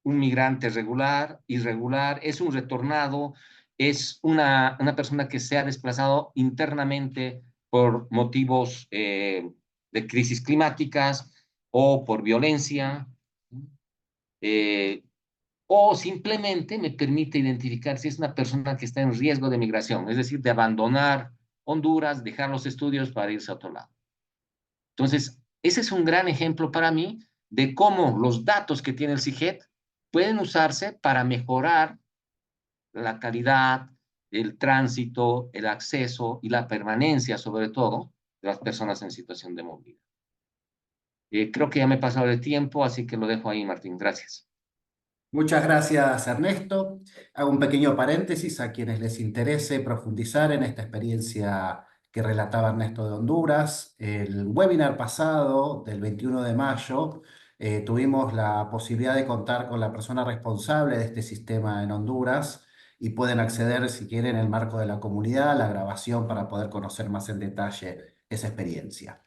un migrante regular, irregular, es un retornado, es una persona que se ha desplazado internamente por motivos de crisis climáticas o por violencia, o simplemente me permite identificar si es una persona que está en riesgo de migración, es decir, de abandonar Honduras, dejar los estudios para irse a otro lado. Entonces, ese es un gran ejemplo para mí de cómo los datos que tiene el CIGET pueden usarse para mejorar la calidad, el tránsito, el acceso y la permanencia, sobre todo, de las personas en situación de movilidad. Creo que ya me he pasado el tiempo, así que lo dejo ahí, Martín. Gracias. Muchas gracias, Ernesto. Hago un pequeño paréntesis a quienes les interese profundizar en esta experiencia que relataba Ernesto de Honduras. El webinar pasado, del 21 de mayo, tuvimos la posibilidad de contar con la persona responsable de este sistema en Honduras y pueden acceder, si quieren, en el marco de la comunidad, a la grabación para poder conocer más en detalle esa experiencia.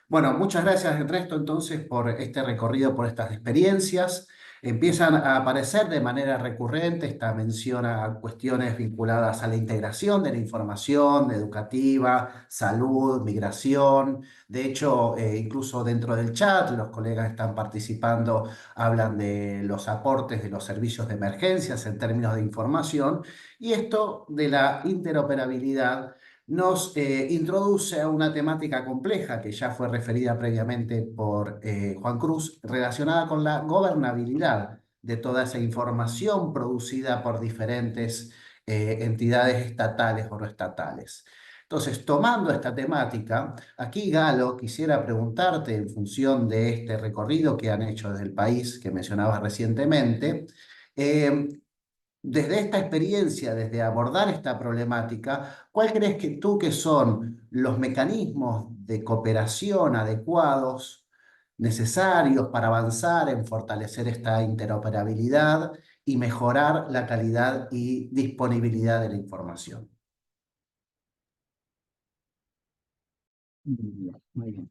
Bueno, muchas gracias, Ernesto, entonces, por este recorrido, por estas experiencias. Empiezan a aparecer de manera recurrente esta mención a cuestiones vinculadas a la integración de la información educativa, salud, migración. De hecho, incluso dentro del chat, los colegas están participando, hablan de los aportes de los servicios de emergencias en términos de información, y esto de la interoperabilidad nos introduce a una temática compleja que ya fue referida previamente por Juan Cruz, relacionada con la gobernabilidad de toda esa información producida por diferentes entidades estatales o no estatales. Entonces, tomando esta temática, aquí, Galo, quisiera preguntarte, en función de este recorrido que han hecho desde el país, que mencionabas recientemente, desde esta experiencia, desde abordar esta problemática, ¿cuál crees que tú que son los mecanismos de cooperación adecuados, necesarios para avanzar en fortalecer esta interoperabilidad y mejorar la calidad y disponibilidad de la información? Muy bien.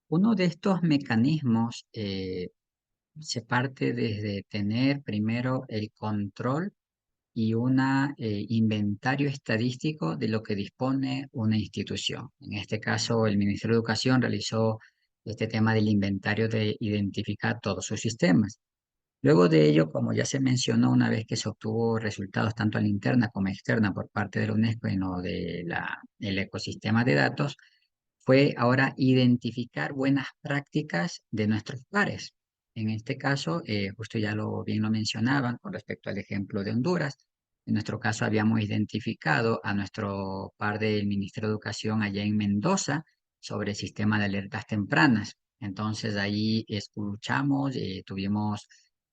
Uno de estos mecanismos se parte desde tener primero el control y un inventario estadístico de lo que dispone una institución. En este caso, el Ministerio de Educación realizó este tema del inventario de identificar todos sus sistemas. Luego de ello, como ya se mencionó, una vez que se obtuvo resultados tanto a la interna como externa por parte de la UNESCO en lo de el ecosistema de datos, fue ahora identificar buenas prácticas de nuestros pares. En este caso, justo ya bien lo mencionaban con respecto al ejemplo de Honduras. En nuestro caso habíamos identificado a nuestro par del Ministerio de Educación allá en Mendoza sobre el sistema de alertas tempranas. Entonces ahí escuchamos, tuvimos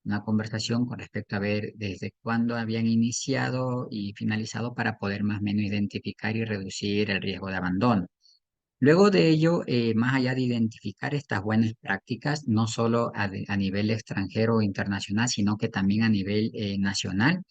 una conversación con respecto a ver desde cuándo habían iniciado y finalizado para poder más o menos identificar y reducir el riesgo de abandono. Luego de ello, más allá de identificar estas buenas prácticas, no solo a nivel extranjero o internacional, sino que también a nivel nacional,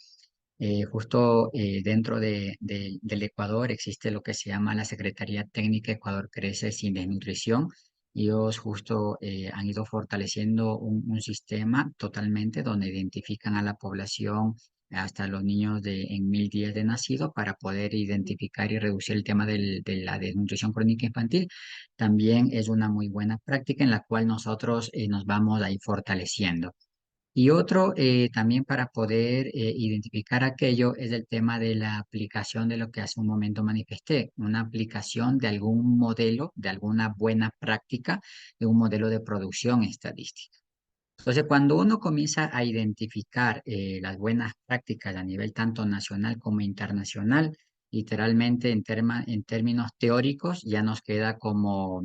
justo dentro del Ecuador existe lo que se llama la Secretaría Técnica Ecuador Crece Sin Desnutrición. Ellos justo han ido fortaleciendo un sistema totalmente donde identifican a la población hasta los niños en 1000 días de nacido para poder identificar y reducir el tema de la desnutrición crónica infantil. También es una muy buena práctica en la cual nosotros nos vamos a ir fortaleciendo. Y otro también para poder identificar aquello es el tema de la aplicación de lo que hace un momento manifesté, una aplicación de algún modelo, de alguna buena práctica, de un modelo de producción estadística. Entonces, cuando uno comienza a identificar las buenas prácticas a nivel tanto nacional como internacional, literalmente en términos teóricos ya nos queda como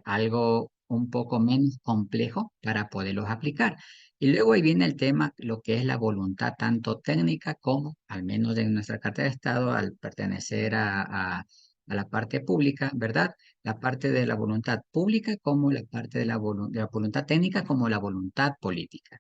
algo un poco menos complejo para poderlos aplicar. Y luego ahí viene el tema, lo que es la voluntad tanto técnica como, al menos en nuestra Carta de Estado, al pertenecer a la parte pública, ¿verdad? La parte de la voluntad pública como la parte de la voluntad técnica como la voluntad política.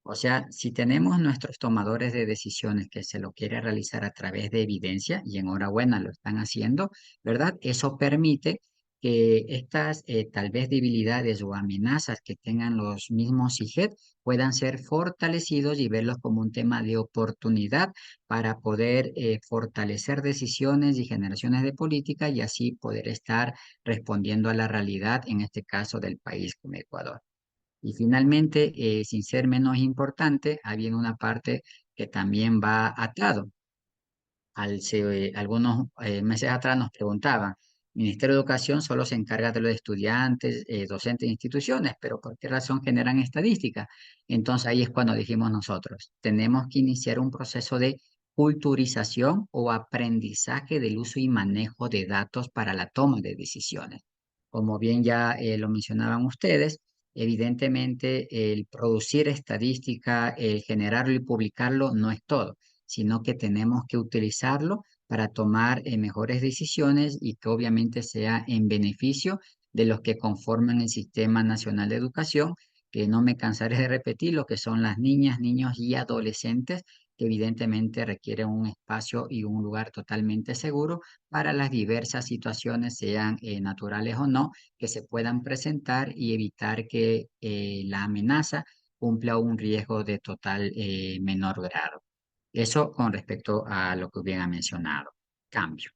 O sea, si tenemos nuestros tomadores de decisiones que se lo quiere realizar a través de evidencia, y enhorabuena lo están haciendo, ¿verdad? Eso permite que estas tal vez debilidades o amenazas que tengan los mismos IGED puedan ser fortalecidos y verlos como un tema de oportunidad para poder fortalecer decisiones y generaciones de política y así poder estar respondiendo a la realidad, en este caso del país como Ecuador. Y finalmente, sin ser menos importante, había una parte que también va atado. Algunos meses atrás nos preguntaban, Ministerio de Educación solo se encarga de los estudiantes, docentes e instituciones, pero ¿por qué razón generan estadísticas? Entonces ahí es cuando dijimos nosotros, tenemos que iniciar un proceso de culturización o aprendizaje del uso y manejo de datos para la toma de decisiones. Como bien ya lo mencionaban ustedes, evidentemente el producir estadística, el generarlo y publicarlo no es todo, sino que tenemos que utilizarlo para tomar mejores decisiones y que obviamente sea en beneficio de los que conforman el Sistema Nacional de Educación, que no me cansaré de repetir, lo que son las niñas, niños y adolescentes, que evidentemente requieren un espacio y un lugar totalmente seguro para las diversas situaciones, sean naturales o no, que se puedan presentar y evitar que la amenaza cumpla un riesgo de total menor grado. Eso con respecto a lo que bien ha mencionado. Cambio.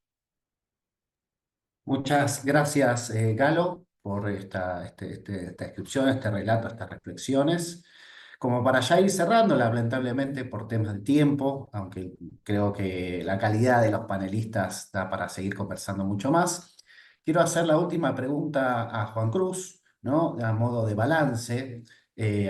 Muchas gracias, Galo, por esta descripción, este relato, estas reflexiones. Como para ya ir cerrando, lamentablemente por temas de tiempo, aunque creo que la calidad de los panelistas da para seguir conversando mucho más, quiero hacer la última pregunta a Juan Cruz, ¿no? A modo de balance,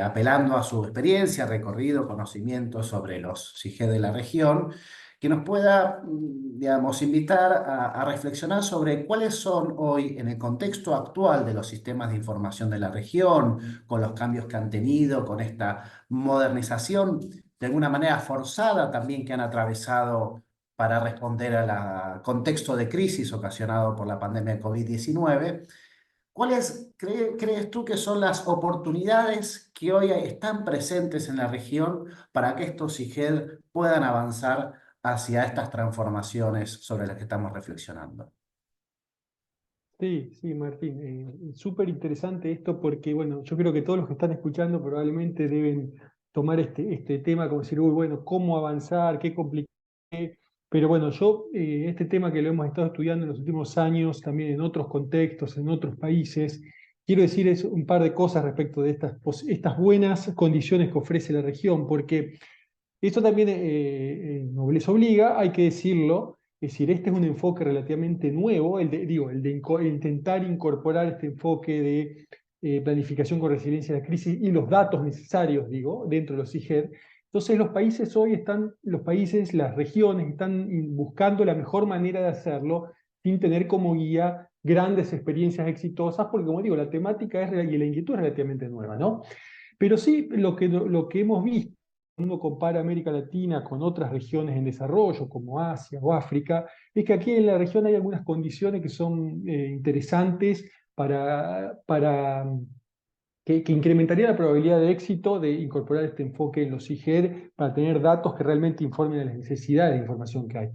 apelando a su experiencia, recorrido, conocimiento sobre los CIGED de la región, que nos pueda, digamos, invitar a reflexionar sobre cuáles son hoy, en el contexto actual de los sistemas de información de la región, con los cambios que han tenido, con esta modernización, de alguna manera forzada también que han atravesado para responder al contexto de crisis ocasionado por la pandemia de COVID-19. ¿Cuáles crees tú que son las oportunidades que hoy están presentes en la región para que estos IGED puedan avanzar hacia estas transformaciones sobre las que estamos reflexionando? Sí, sí, Martín, súper interesante esto porque, bueno, yo creo que todos los que están escuchando probablemente deben tomar este tema como decir, uy, bueno, ¿cómo avanzar? ¿Qué complicar? Pero bueno, yo, este tema que lo hemos estado estudiando en los últimos años, también en otros contextos, en otros países, quiero decir un par de cosas respecto de estas buenas condiciones que ofrece la región, porque esto también les obliga, hay que decirlo, es decir, este es un enfoque relativamente nuevo, el de intentar incorporar este enfoque de planificación con resiliencia a la crisis y los datos necesarios, digo, dentro de los IGED. Entonces los países hoy están, las regiones están buscando la mejor manera de hacerlo sin tener como guía grandes experiencias exitosas, porque como digo, la temática y la inquietud es relativamente nueva, ¿no? Pero sí, lo que hemos visto, cuando uno compara América Latina con otras regiones en desarrollo, como Asia o África, es que aquí en la región hay algunas condiciones que son interesantes que incrementaría la probabilidad de éxito de incorporar este enfoque en los IGED para tener datos que realmente informen de las necesidades de información que hay.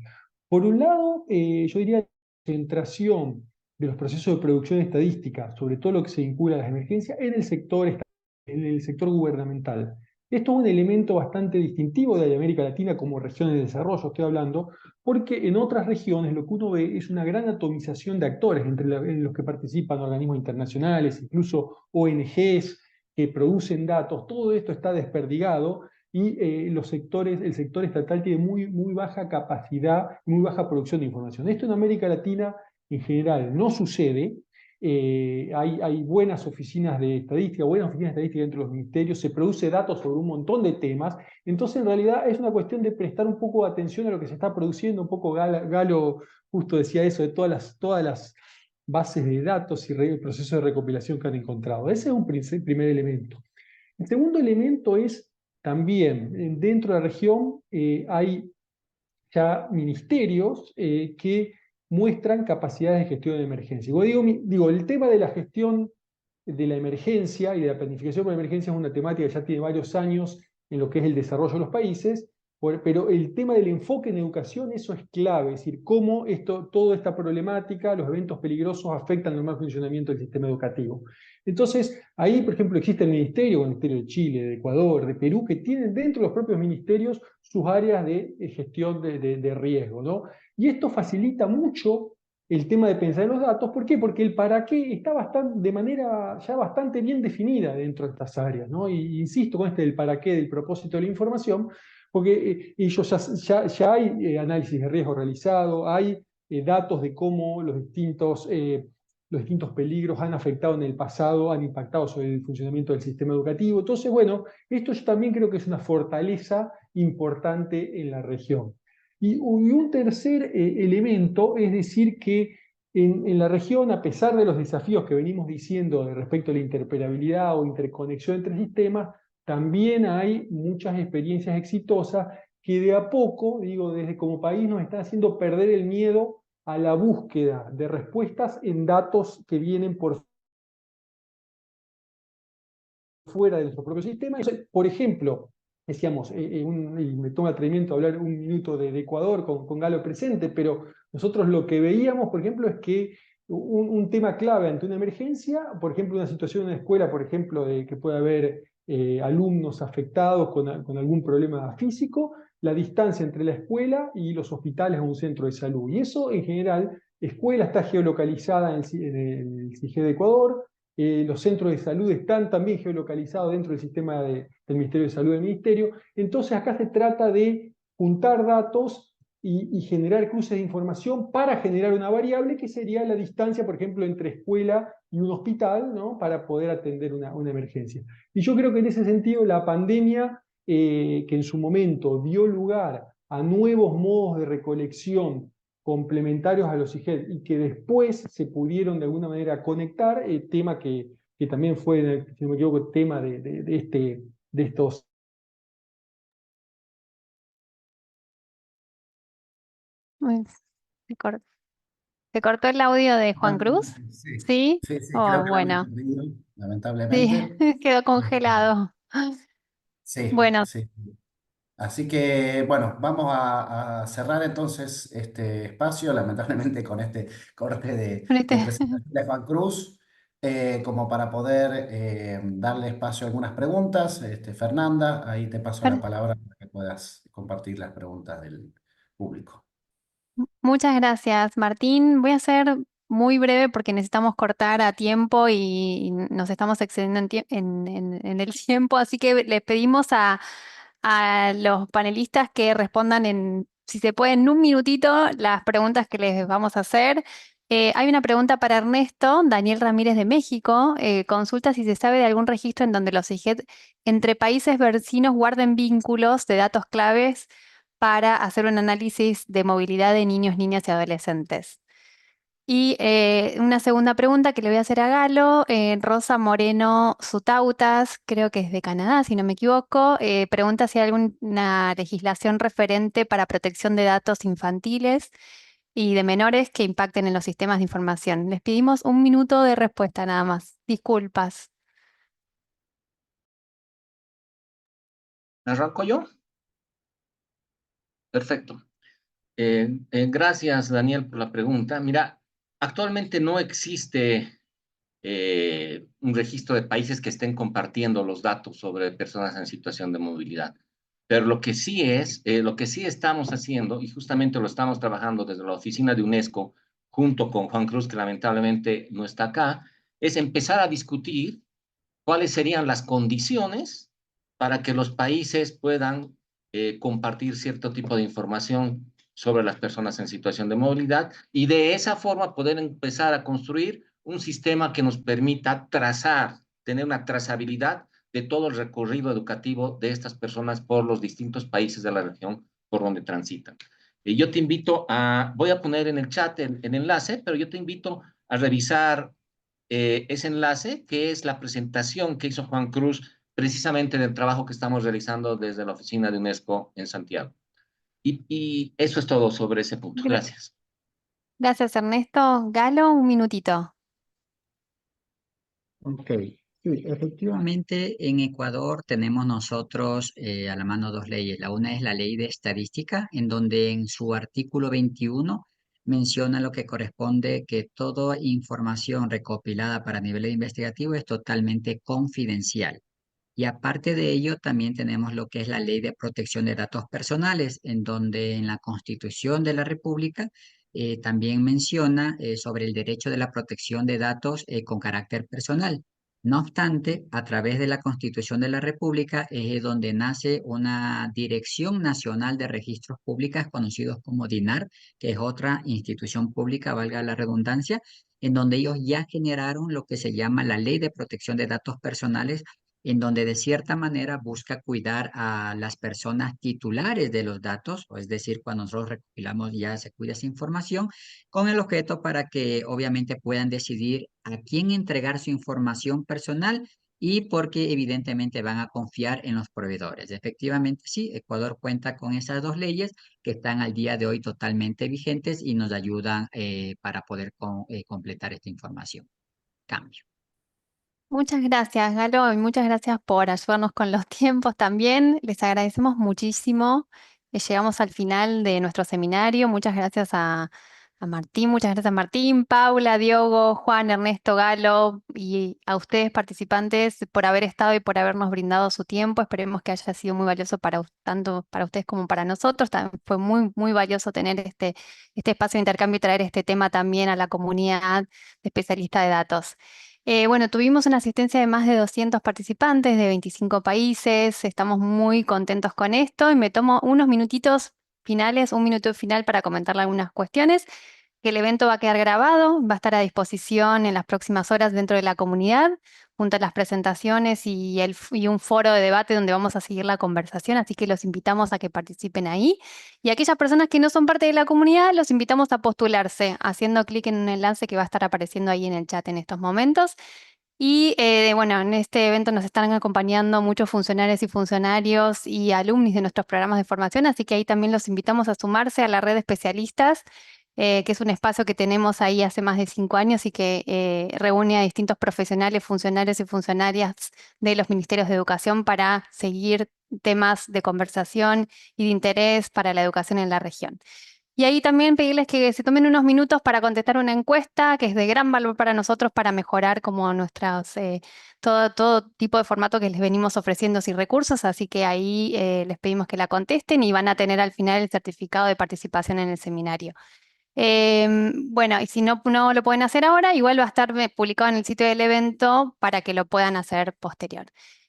Por un lado, yo diría la concentración de los procesos de producción estadística, sobre todo lo que se vincula a las emergencias, en el sector gubernamental. Esto es un elemento bastante distintivo de América Latina como región de desarrollo, estoy hablando, porque en otras regiones lo que uno ve es una gran atomización de actores en los que participan organismos internacionales, incluso ONGs que producen datos. Todo esto está desperdigado y el sector estatal tiene muy baja capacidad, muy baja producción de información. Esto en América Latina en general no sucede. Hay buenas oficinas de estadística, dentro de los ministerios, se produce datos sobre un montón de temas. Entonces, en realidad, es una cuestión de prestar un poco de atención a lo que se está produciendo. Un poco Galo justo decía eso de todas las bases de datos y procesos de recopilación que han encontrado. Ese es un primer elemento. El segundo elemento es también, dentro de la región, hay ya ministerios que muestran capacidades de gestión de emergencia. Digo, el tema de la gestión de la emergencia y de la planificación por emergencia es una temática que ya tiene varios años en lo que es el desarrollo de los países, pero el tema del enfoque en educación, eso es clave, es decir, cómo toda esta problemática, los eventos peligrosos afectan el normal funcionamiento del sistema educativo. Entonces, ahí, por ejemplo, existe el Ministerio de Chile, de Ecuador, de Perú, que tienen dentro de los propios ministerios sus áreas de gestión de riesgo, ¿no? Y esto facilita mucho el tema de pensar en los datos. ¿Por qué? Porque el para qué está de manera ya bastante bien definida dentro de estas áreas, ¿no? Y insisto con del para qué, del propósito de la información, porque ya hay análisis de riesgo realizado, hay datos de cómo los distintos peligros han afectado en el pasado, han impactado sobre el funcionamiento del sistema educativo. Entonces, bueno, esto yo también creo que es una fortaleza importante en la región. Y un tercer elemento es decir que en la región, a pesar de los desafíos que venimos diciendo respecto a la interoperabilidad o interconexión entre sistemas, también hay muchas experiencias exitosas que de a poco, digo, desde como país nos están haciendo perder el miedo a la búsqueda de respuestas en datos que vienen por fuera de nuestro propio sistema. Entonces, por ejemplo, decíamos, y me tomo el atrevimiento de hablar un minuto de Ecuador con Galo presente, pero nosotros lo que veíamos, por ejemplo, es que un tema clave ante una emergencia, por ejemplo, una situación en una escuela, por ejemplo, de que puede haber alumnos afectados con algún problema físico, la distancia entre la escuela y los hospitales o un centro de salud. Y eso, en general, escuela está geolocalizada en el CIGE de Ecuador. Los centros de salud están también geolocalizados dentro del sistema del Ministerio de Salud del Ministerio. Entonces acá se trata de juntar datos y generar cruces de información para generar una variable que sería la distancia, por ejemplo, entre escuela y un hospital, ¿no? Para poder atender una emergencia. Y yo creo que en ese sentido la pandemia, que en su momento dio lugar a nuevos modos de recolección complementarios a los IGED y que después se pudieron de alguna manera conectar, tema que también fue, si no me equivoco, tema de estos Uy, se cor- ¿se cortó el audio de Juan Cruz? Sí, ¿Sí? sí, sí, creo Oh, que lo hemos bueno, perdido, sí, lamentablemente. quedó congelado. Sí, Bueno, sí. Así que, bueno, vamos a cerrar entonces este espacio, lamentablemente con este corte de presentación de Juan Cruz, como para poder darle espacio a algunas preguntas. Fernanda, ahí te paso la palabra para que puedas compartir las preguntas del público. muchas gracias, Martín. Voy a ser muy breve porque necesitamos cortar a tiempo y nos estamos excediendo en el tiempo, así que les pedimos a los panelistas que respondan si se puede, en un minutito las preguntas que les vamos a hacer. Hay una pregunta para Ernesto, Daniel Ramírez de México. Consulta si se sabe de algún registro en donde los IGET entre países vecinos guarden vínculos de datos claves para hacer un análisis de movilidad de niños, niñas y adolescentes. Y una segunda pregunta que le voy a hacer a Galo, Rosa Moreno Sutautas, creo que es de Canadá, si no me equivoco, pregunta si hay alguna legislación referente para protección de datos infantiles y de menores que impacten en los sistemas de información. Les pedimos un minuto de respuesta nada más. Disculpas. ¿Arranco yo? Perfecto. Gracias, Daniel, por la pregunta. Mira, actualmente no existe un registro de países que estén compartiendo los datos sobre personas en situación de movilidad. Pero lo que sí estamos haciendo, y justamente lo estamos trabajando desde la oficina de UNESCO, junto con Juan Cruz, que lamentablemente no está acá, es empezar a discutir cuáles serían las condiciones para que los países puedan compartir cierto tipo de información sobre las personas en situación de movilidad y de esa forma poder empezar a construir un sistema que nos permita tener una trazabilidad de todo el recorrido educativo de estas personas por los distintos países de la región por donde transitan. Yo te invito voy a poner en el chat el enlace, pero yo te invito a revisar ese enlace, que es la presentación que hizo Juan Cruz precisamente del trabajo que estamos realizando desde la oficina de UNESCO en Santiago. Y eso es todo sobre ese punto. Gracias. Gracias, Ernesto. Galo, un minutito. Ok, sí, efectivamente en Ecuador tenemos nosotros a la mano dos leyes. La una es la ley de estadística, en donde en su artículo 21 menciona lo que corresponde que toda información recopilada para nivel investigativo es totalmente confidencial. Y aparte de ello, también tenemos lo que es la Ley de Protección de Datos Personales, en donde en la Constitución de la República también menciona sobre el derecho de la protección de datos con carácter personal. No obstante, a través de la Constitución de la República es donde nace una Dirección Nacional de Registros Públicos, conocidos como DINAR, que es otra institución pública, valga la redundancia, en donde ellos ya generaron lo que se llama la Ley de Protección de Datos Personales, en donde de cierta manera busca cuidar a las personas titulares de los datos, o es decir, cuando nosotros recopilamos ya se cuida esa información, con el objeto para que obviamente puedan decidir a quién entregar su información personal y porque evidentemente van a confiar en los proveedores. Efectivamente, sí, Ecuador cuenta con esas dos leyes que están al día de hoy totalmente vigentes y nos ayudan para poder completar esta información. Cambio. Muchas gracias, Galo, y muchas gracias por ayudarnos con los tiempos también. Les agradecemos muchísimo. Llegamos al final de nuestro seminario. Muchas gracias a Martín, muchas gracias Martín, Paula, Diogo, Juan, Ernesto, Galo y a ustedes participantes por haber estado y por habernos brindado su tiempo. Esperemos que haya sido muy valioso tanto para ustedes como para nosotros. También fue muy, muy valioso tener este espacio de intercambio y traer este tema también a la comunidad de especialistas de datos. Bueno, tuvimos una asistencia de más de 200 participantes de 25 países. Estamos muy contentos con esto y me tomo unos minutitos finales, un minuto final para comentarle algunas cuestiones. Que el evento va a quedar grabado, va a estar a disposición en las próximas horas dentro de la comunidad, junto a las presentaciones y un foro de debate donde vamos a seguir la conversación, así que los invitamos a que participen ahí. Y aquellas personas que no son parte de la comunidad, los invitamos a postularse, haciendo clic en un enlace que va a estar apareciendo ahí en el chat en estos momentos. Y bueno, en este evento nos están acompañando muchos funcionarios y funcionarios y alumnos de nuestros programas de formación, así que ahí también los invitamos a sumarse a la red de especialistas, que es un espacio que tenemos ahí hace más de 5 años y que reúne a distintos profesionales, funcionarios y funcionarias de los ministerios de educación para seguir temas de conversación y de interés para la educación en la región. Y ahí también pedirles que se tomen unos minutos para contestar una encuesta que es de gran valor para nosotros para mejorar como todo tipo de formato que les venimos ofreciendo sin recursos, así que ahí les pedimos que la contesten y van a tener al final el certificado de participación en el seminario. Bueno, y si no lo pueden hacer ahora, igual va a estar publicado en el sitio del evento para que lo puedan hacer posterior.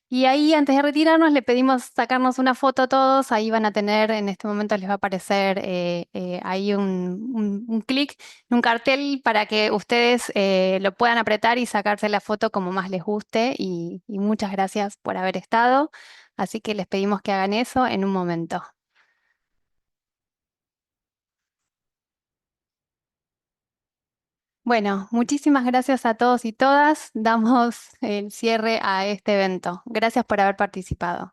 Y ahí, antes de retirarnos, le pedimos sacarnos una foto a todos. Ahí van a tener, en este momento les va a aparecer ahí un clic, un cartel para que ustedes lo puedan apretar y sacarse la foto como más les guste. Y muchas gracias por haber estado. Así que les pedimos que hagan eso en un momento. Bueno, muchísimas gracias a todos y todas. Damos el cierre a este evento. Gracias por haber participado.